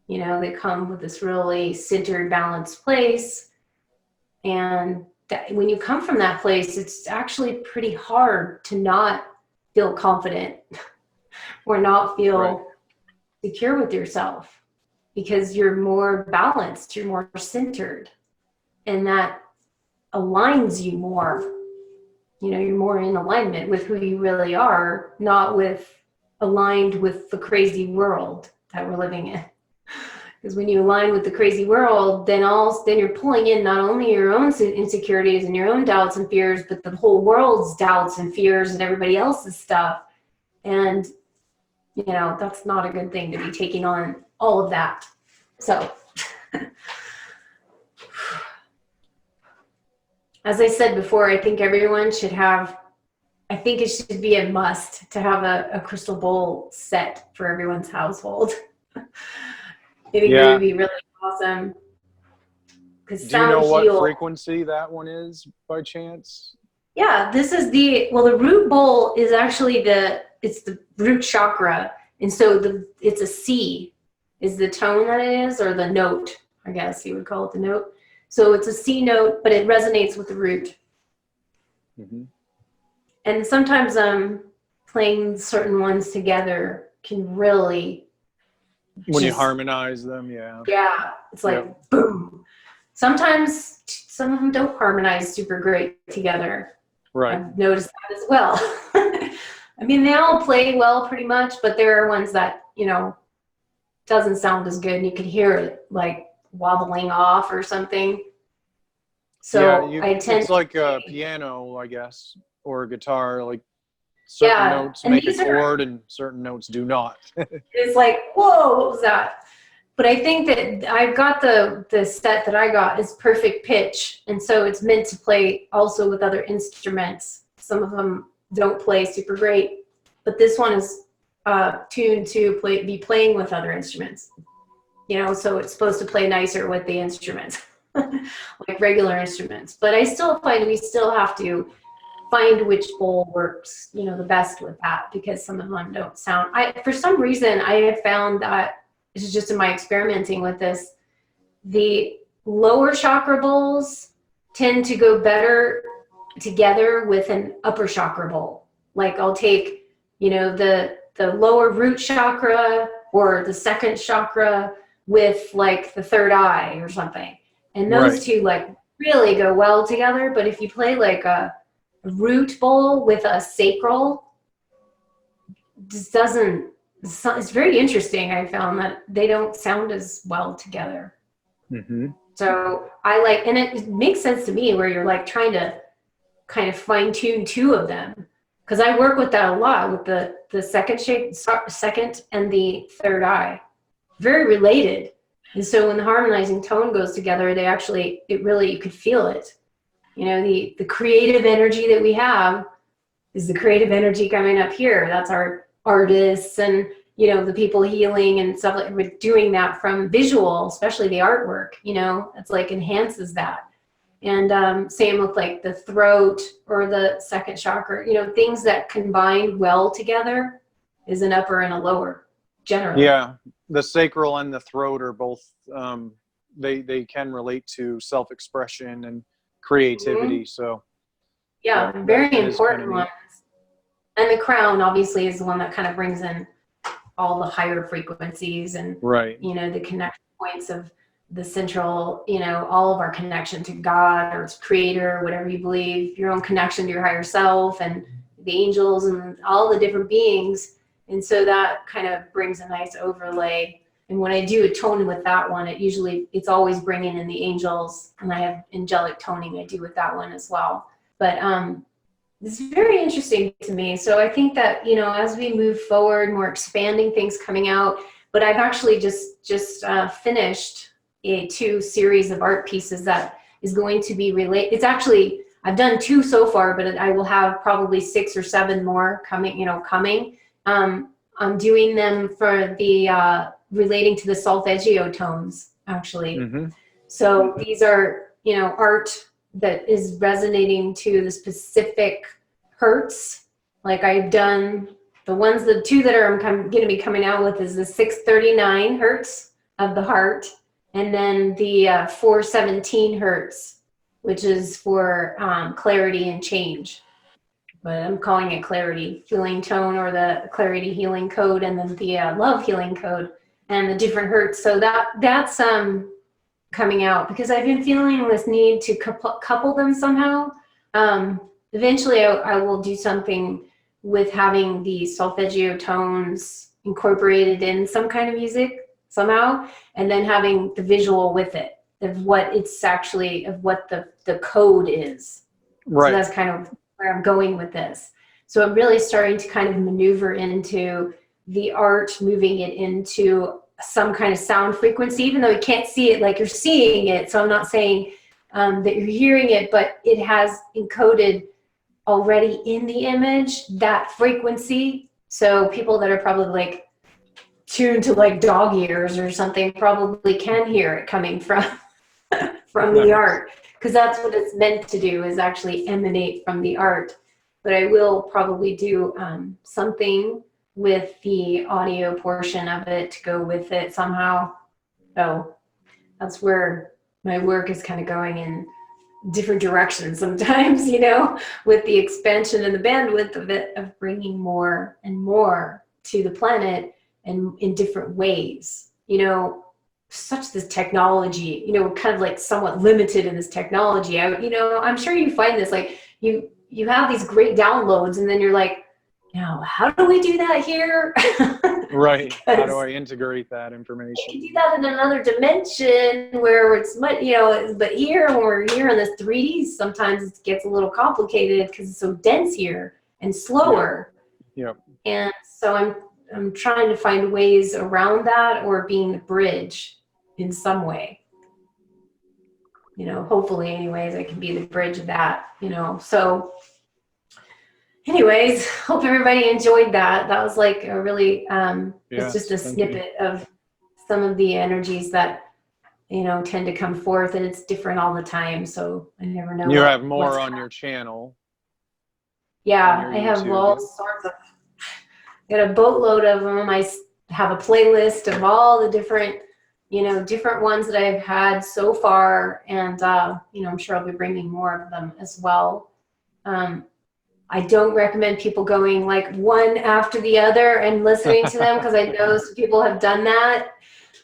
They come with this really centered, balanced place. And when you come from that place, it's actually pretty hard to not feel confident or not feel secure with yourself because you're more balanced, you're more centered, and that aligns you more. You're more in alignment with who you really are, not aligned with the crazy world that we're living in. Because when you align with the crazy world, then you're pulling in not only your own insecurities and your own doubts and fears, but the whole world's doubts and fears and everybody else's stuff. And, that's not a good thing to be taking on all of that. So, as I said before, I think everyone should I think it should be a must to have a crystal bowl set for everyone's household. I think that would be really awesome. Do you know what frequency that one is by chance? Yeah, this is the root bowl is actually it's the root chakra. And so it's a C is the tone that it is, or the note, I guess you would call it the note. So it's a C note, but it resonates with the root. And sometimes playing certain ones together can really... When you harmonize them, yeah. Yeah, it's like, boom. Sometimes some of them don't harmonize super great together. Right. I've noticed that as well. I mean, they all play well pretty much, but there are ones that, doesn't sound as good. And you could hear it like wobbling off or something. So it's like a piano, I guess, or a guitar, like certain notes make a chord and certain notes do not. It's like, whoa, what was that? But I think that I've got the set that I got is perfect pitch. And so it's meant to play also with other instruments. Some of them don't play super great, but this one is tuned to be playing with other instruments. So it's supposed to play nicer with the instruments, like regular instruments. But I still find we still have to find which bowl works, the best with that, because some of them don't sound. For some reason, I have found that, this is just in my experimenting with this, the lower chakra bowls tend to go better together with an upper chakra bowl. Like I'll take, the lower root chakra or the second chakra with like the third eye or something. And those two like really go well together. But if you play like a root bowl with a sacral, just doesn't, it's very interesting. I found that they don't sound as well together. So and it makes sense to me where you're like trying to kind of fine tune two of them, because I work with that a lot with the second and the third eye. Very related. And so when the harmonizing tone goes together, it really, you could feel it. You know, the creative energy that we have is the creative energy coming up here. That's our artists and, you know, the people healing and stuff, like we're doing that from visual, especially the artwork, you know, it's like enhances that. And same with like the throat or the second chakra, you know, things that combine well together is an upper and a lower generally. Yeah, the sacral and the throat are both, they can relate to self-expression and creativity. So Yeah, that very is important kind of ones. And the crown obviously is the one that kind of brings in all the higher frequencies and, right. you know, the connection points of the central, you know, all of our connection to God or creator, whatever you believe, your own connection to your higher self and the angels and all the different beings. And so that kind of brings a nice overlay. And when I do a tone with that one, it's always bringing in the angels, and I have angelic toning I do with that one as well. But it's very interesting to me. So I think that, you know, as we move forward, more expanding things coming out, but I've actually just finished a 2 series of art pieces that is going to be related. It's actually, I've done 2 so far, but I will have probably 6 or 7 more coming, you know, coming. I'm doing them for the, relating to the solfeggio tones, actually. Mm-hmm. So these are, you know, art that is resonating to the specific hertz. Like I've done the 2 that I'm going to be coming out with is the 639 hertz of the heart, and then the 417 hertz, which is for clarity and change. But I'm calling it clarity healing tone, or the clarity healing code, and then the love healing code, and the different hertz. So that's coming out because I've been feeling this need to couple them somehow. Eventually I will do something with having the solfeggio tones incorporated in some kind of music somehow, and then having the visual with it of what it's actually, of what the code is. Right. So that's kind of where I'm going with this. So I'm really starting to kind of maneuver into the art, moving it into some kind of sound frequency, even though you can't see it like you're seeing it. So I'm not saying that you're hearing it, but it has encoded already in the image that frequency. So people that are probably like tuned to like dog ears or something probably can hear it coming from the art, because that's what it's meant to do, is actually emanate from the art. But I will probably do something with the audio portion of it to go with it somehow. So that's where my work is kind of going in different directions sometimes, you know, with the expansion and the bandwidth of it, of bringing more and more to the planet and in different ways. You know, such this technology, you know, we're kind of like somewhat limited in this technology. You know, I'm sure you find this, like you have these great downloads and then you're like, now, how do we do that here? Right. How do I integrate that information? You can do that in another dimension where it's much, you know, but here, when we're here in this 3D, sometimes it gets a little complicated because it's so dense here and slower. Yeah. And so I'm trying to find ways around that, or being the bridge in some way. You know, hopefully anyways, I can be the bridge of that, you know. So anyways, hope everybody enjoyed that. That was like a really, it's just a snippet of some of the energies that, you know, tend to come forth, and it's different all the time. So I never know. You have more on your channel. Yeah, I have all sorts of, got a boatload of them. I have a playlist of all the different, you know, different ones that I've had so far. And, you know, I'm sure I'll be bringing more of them as well. I don't recommend people going like one after the other and listening to them, because I know some people have done that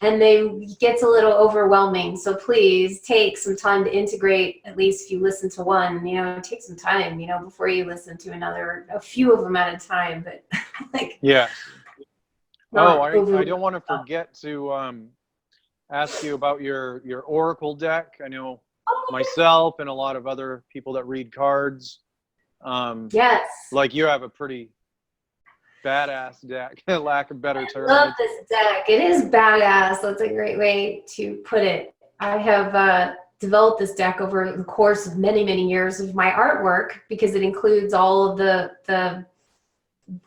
and it gets a little overwhelming. So please take some time to integrate. At least if you listen to one, you know, take some time, you know, before you listen to another, a few of them at a time. But like, yeah. Oh, I don't want to forget to ask you about your Oracle deck. I know myself and a lot of other people that read cards. Yes. Like you have a pretty badass deck, lack of better term. Love this deck. It is badass. That's a great way to put it. I have developed this deck over the course of many, many years of my artwork because it includes all of the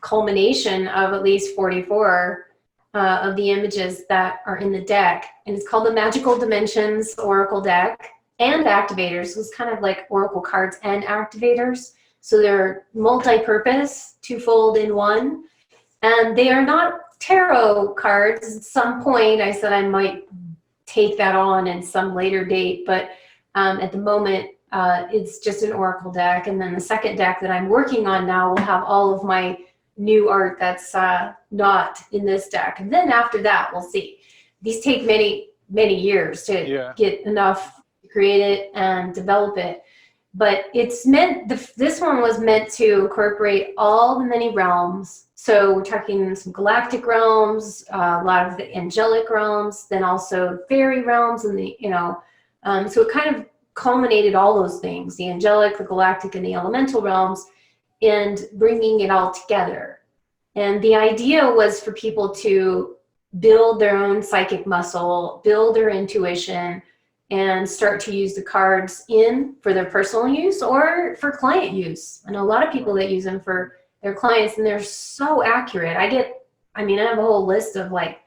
culmination of at least 44 of the images that are in the deck. And it's called the Magical Dimensions Oracle deck and activators. So it's kind of like oracle cards and activators. So they're multi-purpose, twofold in one. And they are not tarot cards. At some point, I said I might take that on in some later date, but at the moment, it's just an oracle deck. And then the second deck that I'm working on now will have all of my new art that's not in this deck. And then after that, we'll see. These take many, many years to get enough to create it and develop it. But it's meant, this one was meant to incorporate all the many realms. So we're talking some galactic realms, a lot of the angelic realms, then also fairy realms, and the, so it kind of culminated all those things, the angelic, the galactic, and the elemental realms, and bringing it all together. And the idea was for people to build their own psychic muscle, build their intuition, and start to use the cards for their personal use or for client use. I know a lot of people that use them for their clients, and they're so accurate. I have a whole list of like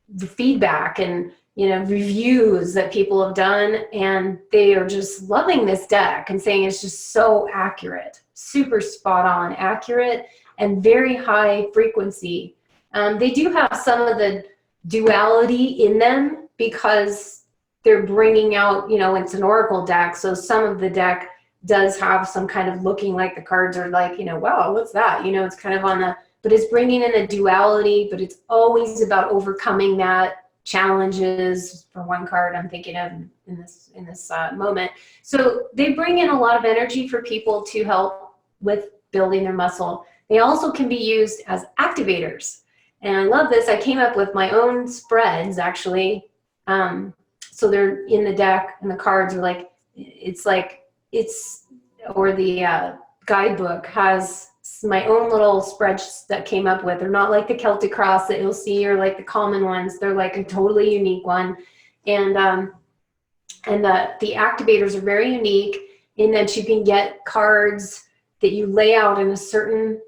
the feedback and reviews that people have done, and they are just loving this deck and saying it's just so accurate, super spot on, accurate, and very high frequency. They do have some of the duality in them because they're bringing out, it's an oracle deck, so some of the deck does have some kind of looking like the cards are like, wow, what's that? It's kind of but it's bringing in a duality, but it's always about overcoming that challenges. For one card I'm thinking of in this moment. So they bring in a lot of energy for people to help with building their muscle. They also can be used as activators. And I love this. I came up with my own spreads, actually. So they're in the deck, and the cards are like, or the guidebook has my own little spreads that came up with. They're not like the Celtic Cross that you'll see or like the common ones. They're like a totally unique one. And the activators are very unique in that you can get cards that you lay out in a certain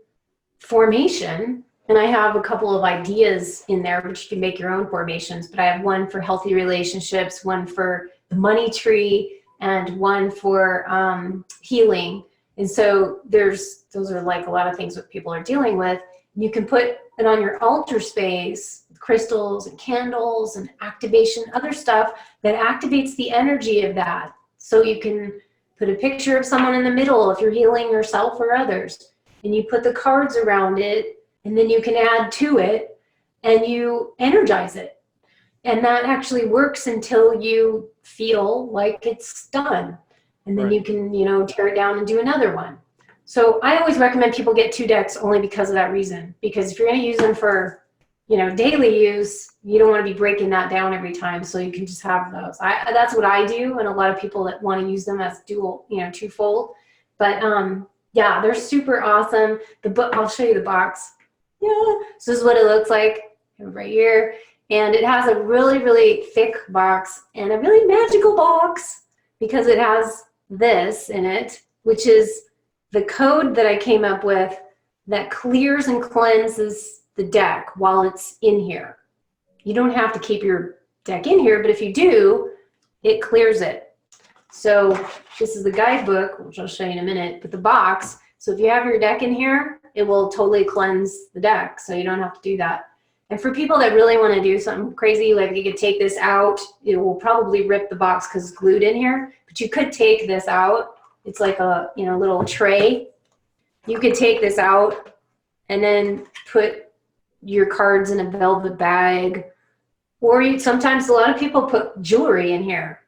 formation. And I have a couple of ideas in there, which you can make your own formations, but I have one for healthy relationships, one for the money tree, and one for healing. And so those are like a lot of things that people are dealing with. You can put it on your altar space with crystals and candles and activation, other stuff that activates the energy of that. So you can put a picture of someone in the middle if you're healing yourself or others, and you put the cards around it, and then you can add to it and you energize it. And that actually works until you feel like it's done. And then you can, tear it down and do another one. So I always recommend people get 2 decks only because of that reason. Because if you're going to use them for, daily use, you don't want to be breaking that down every time. So you can just have those. That's what I do. And a lot of people that want to use them as dual, twofold. But yeah, they're super awesome. The book, I'll show you the box. Yeah. So this is what it looks like right here. And it has a really, really thick box and a really magical box because it has this in it, which is the code that I came up with that clears and cleanses the deck while it's in here. You don't have to keep your deck in here, but if you do, it clears it. So this is the guidebook, which I'll show you in a minute, but the box. So if you have your deck in here, it will totally cleanse the deck, so you don't have to do that. And for people that really want to do something crazy, like you could take this out, it will probably rip the box because it's glued in here, but you could take this out. It's like a little tray. You could take this out and then put your cards in a velvet bag, or sometimes a lot of people put jewelry in here,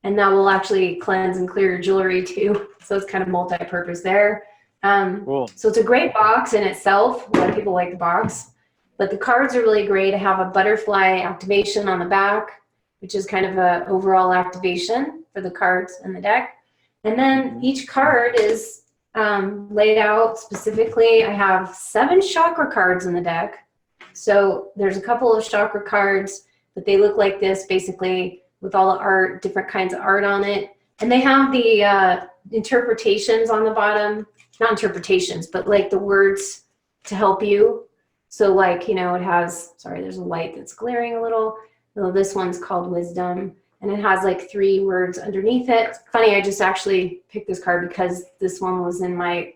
and that will actually cleanse and clear your jewelry too. So it's kind of multi-purpose there. Cool. So it's a great box in itself. A lot of people like the box, but the cards are really great. I have a butterfly activation on the back, which is kind of a overall activation for the cards in the deck. And then each card is laid out specifically. I have 7 chakra cards in the deck. So there's a couple of chakra cards, but they look like this basically with all the art, different kinds of art on it. And they have the interpretations on the bottom, not interpretations, but like the words to help you. So like, you know, it has, sorry, there's a light that's glaring a little. So this one's called Wisdom, and it has like 3 words underneath it. It's funny, I just actually picked this card because this one was in my,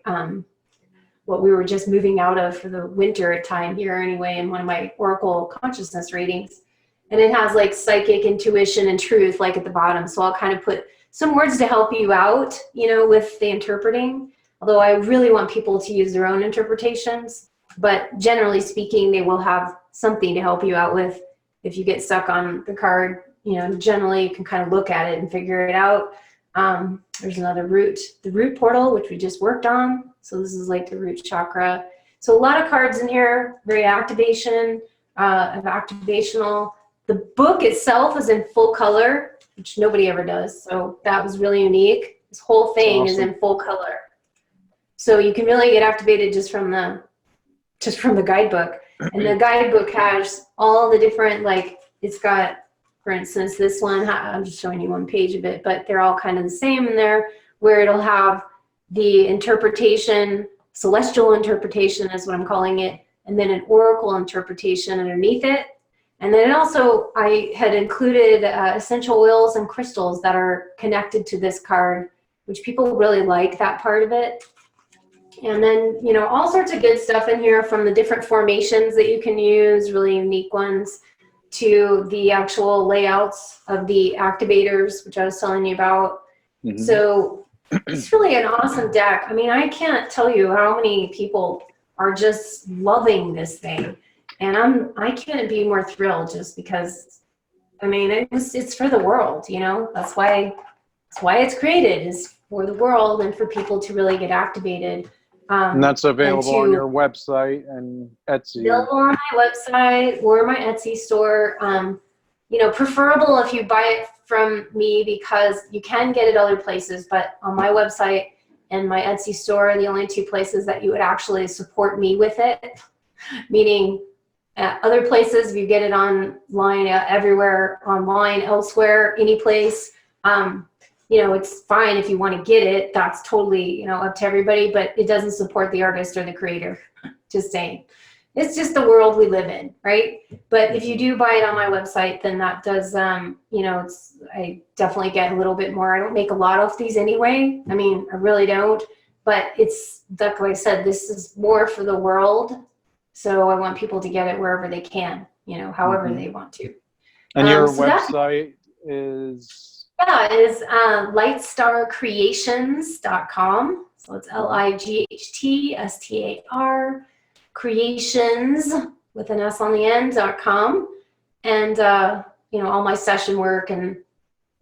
what we were just moving out of for the winter time here anyway, in one of my Oracle consciousness readings. And it has like psychic, intuition, and truth like at the bottom. So I'll kind of put some words to help you out, you know, with the interpreting. Although I really want people to use their own interpretations. But generally speaking, they will have something to help you out with. If you get stuck on the card, you know, generally you can kind of look at it and figure it out. There's another root, the root portal, which we just worked on. So this is like the root chakra. So a lot of cards in here, very activation, of activational. The book itself is in full color, which nobody ever does. So that was really unique. This whole thing is in full color. So you can really get activated just from the guidebook. And the guidebook has all the different, like, it's got, for instance, this one, I'm just showing you one page of it, but they're all kind of the same in there, where it'll have the interpretation, celestial interpretation is what I'm calling it, and then an oracle interpretation underneath it. And then also, I had included essential oils and crystals that are connected to this card, which people really like that part of it. And then, you know, all sorts of good stuff in here, from the different formations that you can use, really unique ones, to the actual layouts of the activators, which I was telling you about. Mm-hmm. So it's really an awesome deck. I mean, I can't tell you how many people are just loving this thing. And I couldn't be more thrilled, just because, I mean, it's for the world, you know. That's why it's created, is for the world and for people to really get activated. And that's available on your website and Etsy. Available on my website or my Etsy store. You know, preferable if you buy it from me, because you can get it other places, but on my website and my Etsy store are the only 2 places that you would actually support me with it. Meaning, other places, if you get it online, everywhere, online, elsewhere, any place, you know, it's fine if you want to get it. That's totally, you know, up to everybody, but it doesn't support the artist or the creator. Just saying. It's just the world we live in, right? But if you do buy it on my website, then that does, you know, I definitely get a little bit more. I don't make a lot of these anyway. I mean, I really don't. But it's, like I said, this is more for the world. So I want people to get it wherever they can, you know, however they want to. And your website is? Yeah, it is lightstarcreations.com. So it's LIGHTSTAR creations with an S on the end.com. And, you know, all my session work and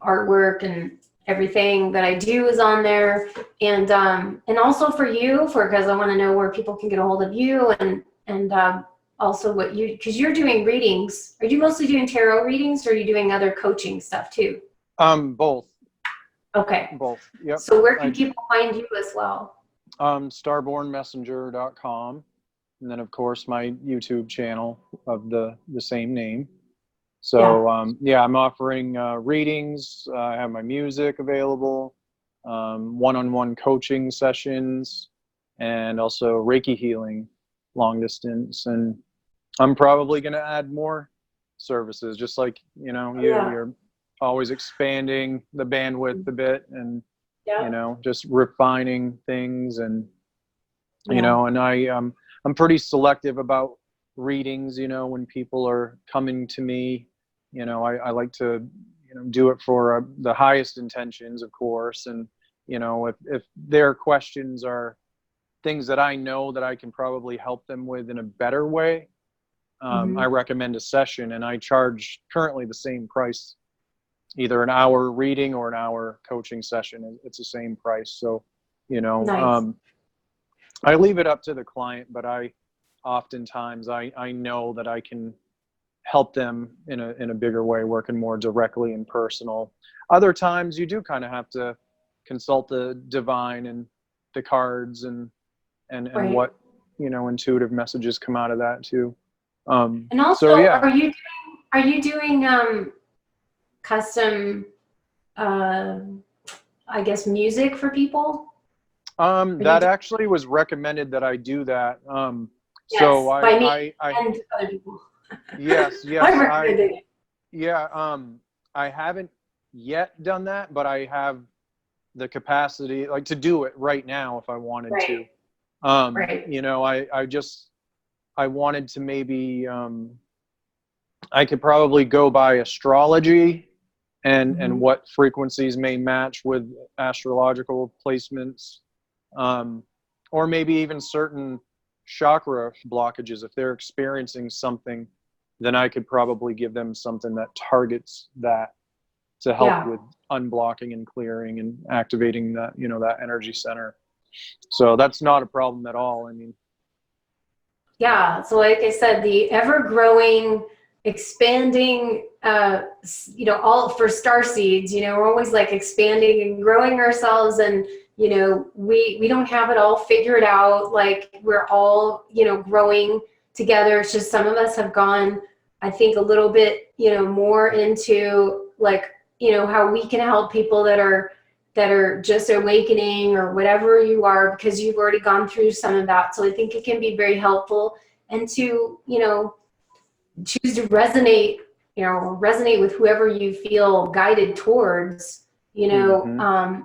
artwork and everything that I do is on there. And also for you, because I want to know where people can get a hold of you, and also what you, because you're doing readings. Are you mostly doing tarot readings, or are you doing other coaching stuff too? Both. Okay. Both. Yep. So where can people find you as well? Starbornmessenger.com, and then of course my YouTube channel of the same name. So yeah, I'm offering readings. I have my music available, one-on-one coaching sessions, and also Reiki healing, long distance. And I'm probably going to add more services, just like, you know, you're always expanding the bandwidth a bit, and you know, just refining things. And you know, and I'm pretty selective about readings. You know, when people are coming to me, you know, I like to, you know, do it for the highest intentions, of course. And you know, if their questions are things that I know that I can probably help them with in a better way, I recommend a session, and I charge currently the same price. Either an hour reading or an hour coaching session, it's the same price. So, you know, I leave it up to the client, but oftentimes I know that I can help them in a bigger way, working more directly and personal. Other times you do kind of have to consult the divine and the cards and Right. what, you know, intuitive messages come out of that too. And also, so yeah. are you doing custom, I guess, music for people? That actually was recommended that I do that. Yes, So by me I and other people. yes, I'm recommending it. yeah, I haven't yet done that, but I have the capacity, like, to do it right now if I wanted Right. to. Right. You know, I wanted to maybe, I could probably go by astrology and what frequencies may match with astrological placements, or maybe even certain chakra blockages. If they're experiencing something, then I could probably give them something that targets that to help with unblocking and clearing and activating that, you know, that energy center. So that's not a problem at all. I mean, Yeah. So like I said, the ever-growing, expanding, you know, all for star seeds, you know, we're always like expanding and growing ourselves, and, you know, we don't have it all figured out. Like, we're all, you know, growing together. It's just some of us have gone, I think, a little bit, you know, more into, like, you know, how we can help people that are just awakening or whatever you are, because you've already gone through some of that. So I think it can be very helpful, and to, you know, choose to resonate, you know, resonate with whoever you feel guided towards, you know,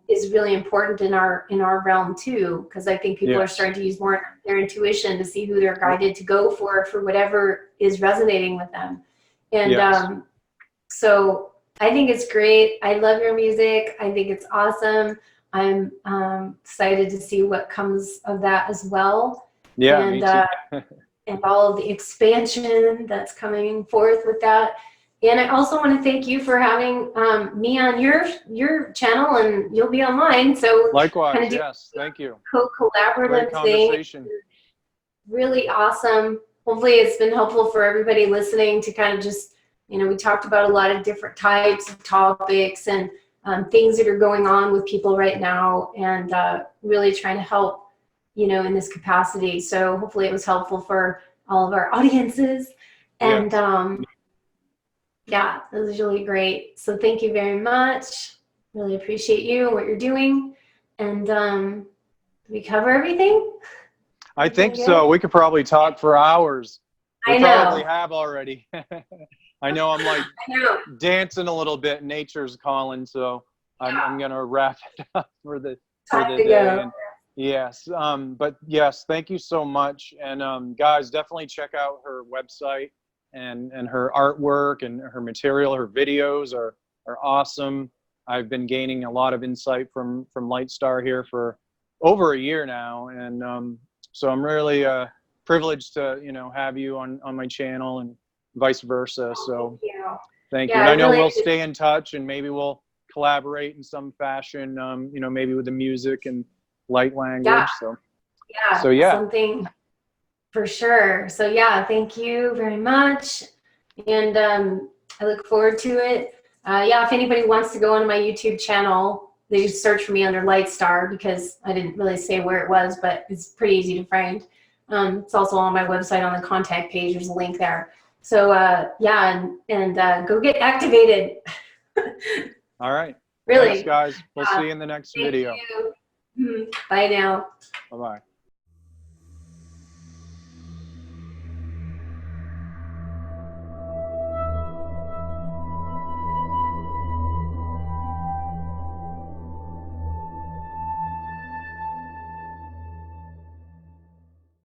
is really important in our realm too, because I think people are starting to use more their intuition to see who they're guided to go for whatever is resonating with them. And so I think it's great. I love your music. I think it's awesome. I'm excited to see what comes of that as well. Yeah, And me too. and all of the expansion that's coming forth with that. And I also want to thank you for having me on your channel, and you'll be on mine. So Likewise, kind of do yes, thank you. collaborative Great thing. conversation. Really awesome. Hopefully it's been helpful for everybody listening to kind of just, you know, we talked about a lot of different types of topics and things that are going on with people right now, and really trying to help, you know, in this capacity. So hopefully it was helpful for all of our audiences. And yeah, it was really great. So thank you very much. Really appreciate you and what you're doing. And did we cover everything? I think so. We could probably talk for hours. We probably have already. I know I'm like dancing a little bit. Nature's calling, so I'm gonna wrap it up for the day. And yes, but yes, thank you so much. And guys, definitely check out her website and her artwork and her material. Her videos are awesome. I've been gaining a lot of insight from Lightstar here for over a year now, and so I'm really privileged to, you know, have you on my channel and vice versa. So thank you. And I know we'll stay in touch, and maybe we'll collaborate in some fashion, you know, maybe with the music and light language. So yeah, something for sure. So yeah, thank you very much. And I look forward to it. Yeah, if anybody wants to go onto my YouTube channel, they just search for me under Lightstar, because I didn't really say where it was, but it's pretty easy to find. It's also on my website on the contact page. There's a link there. So yeah, and go get activated. All right. Really. Thanks, guys. We'll see you in the next video. Bye now. Bye-bye.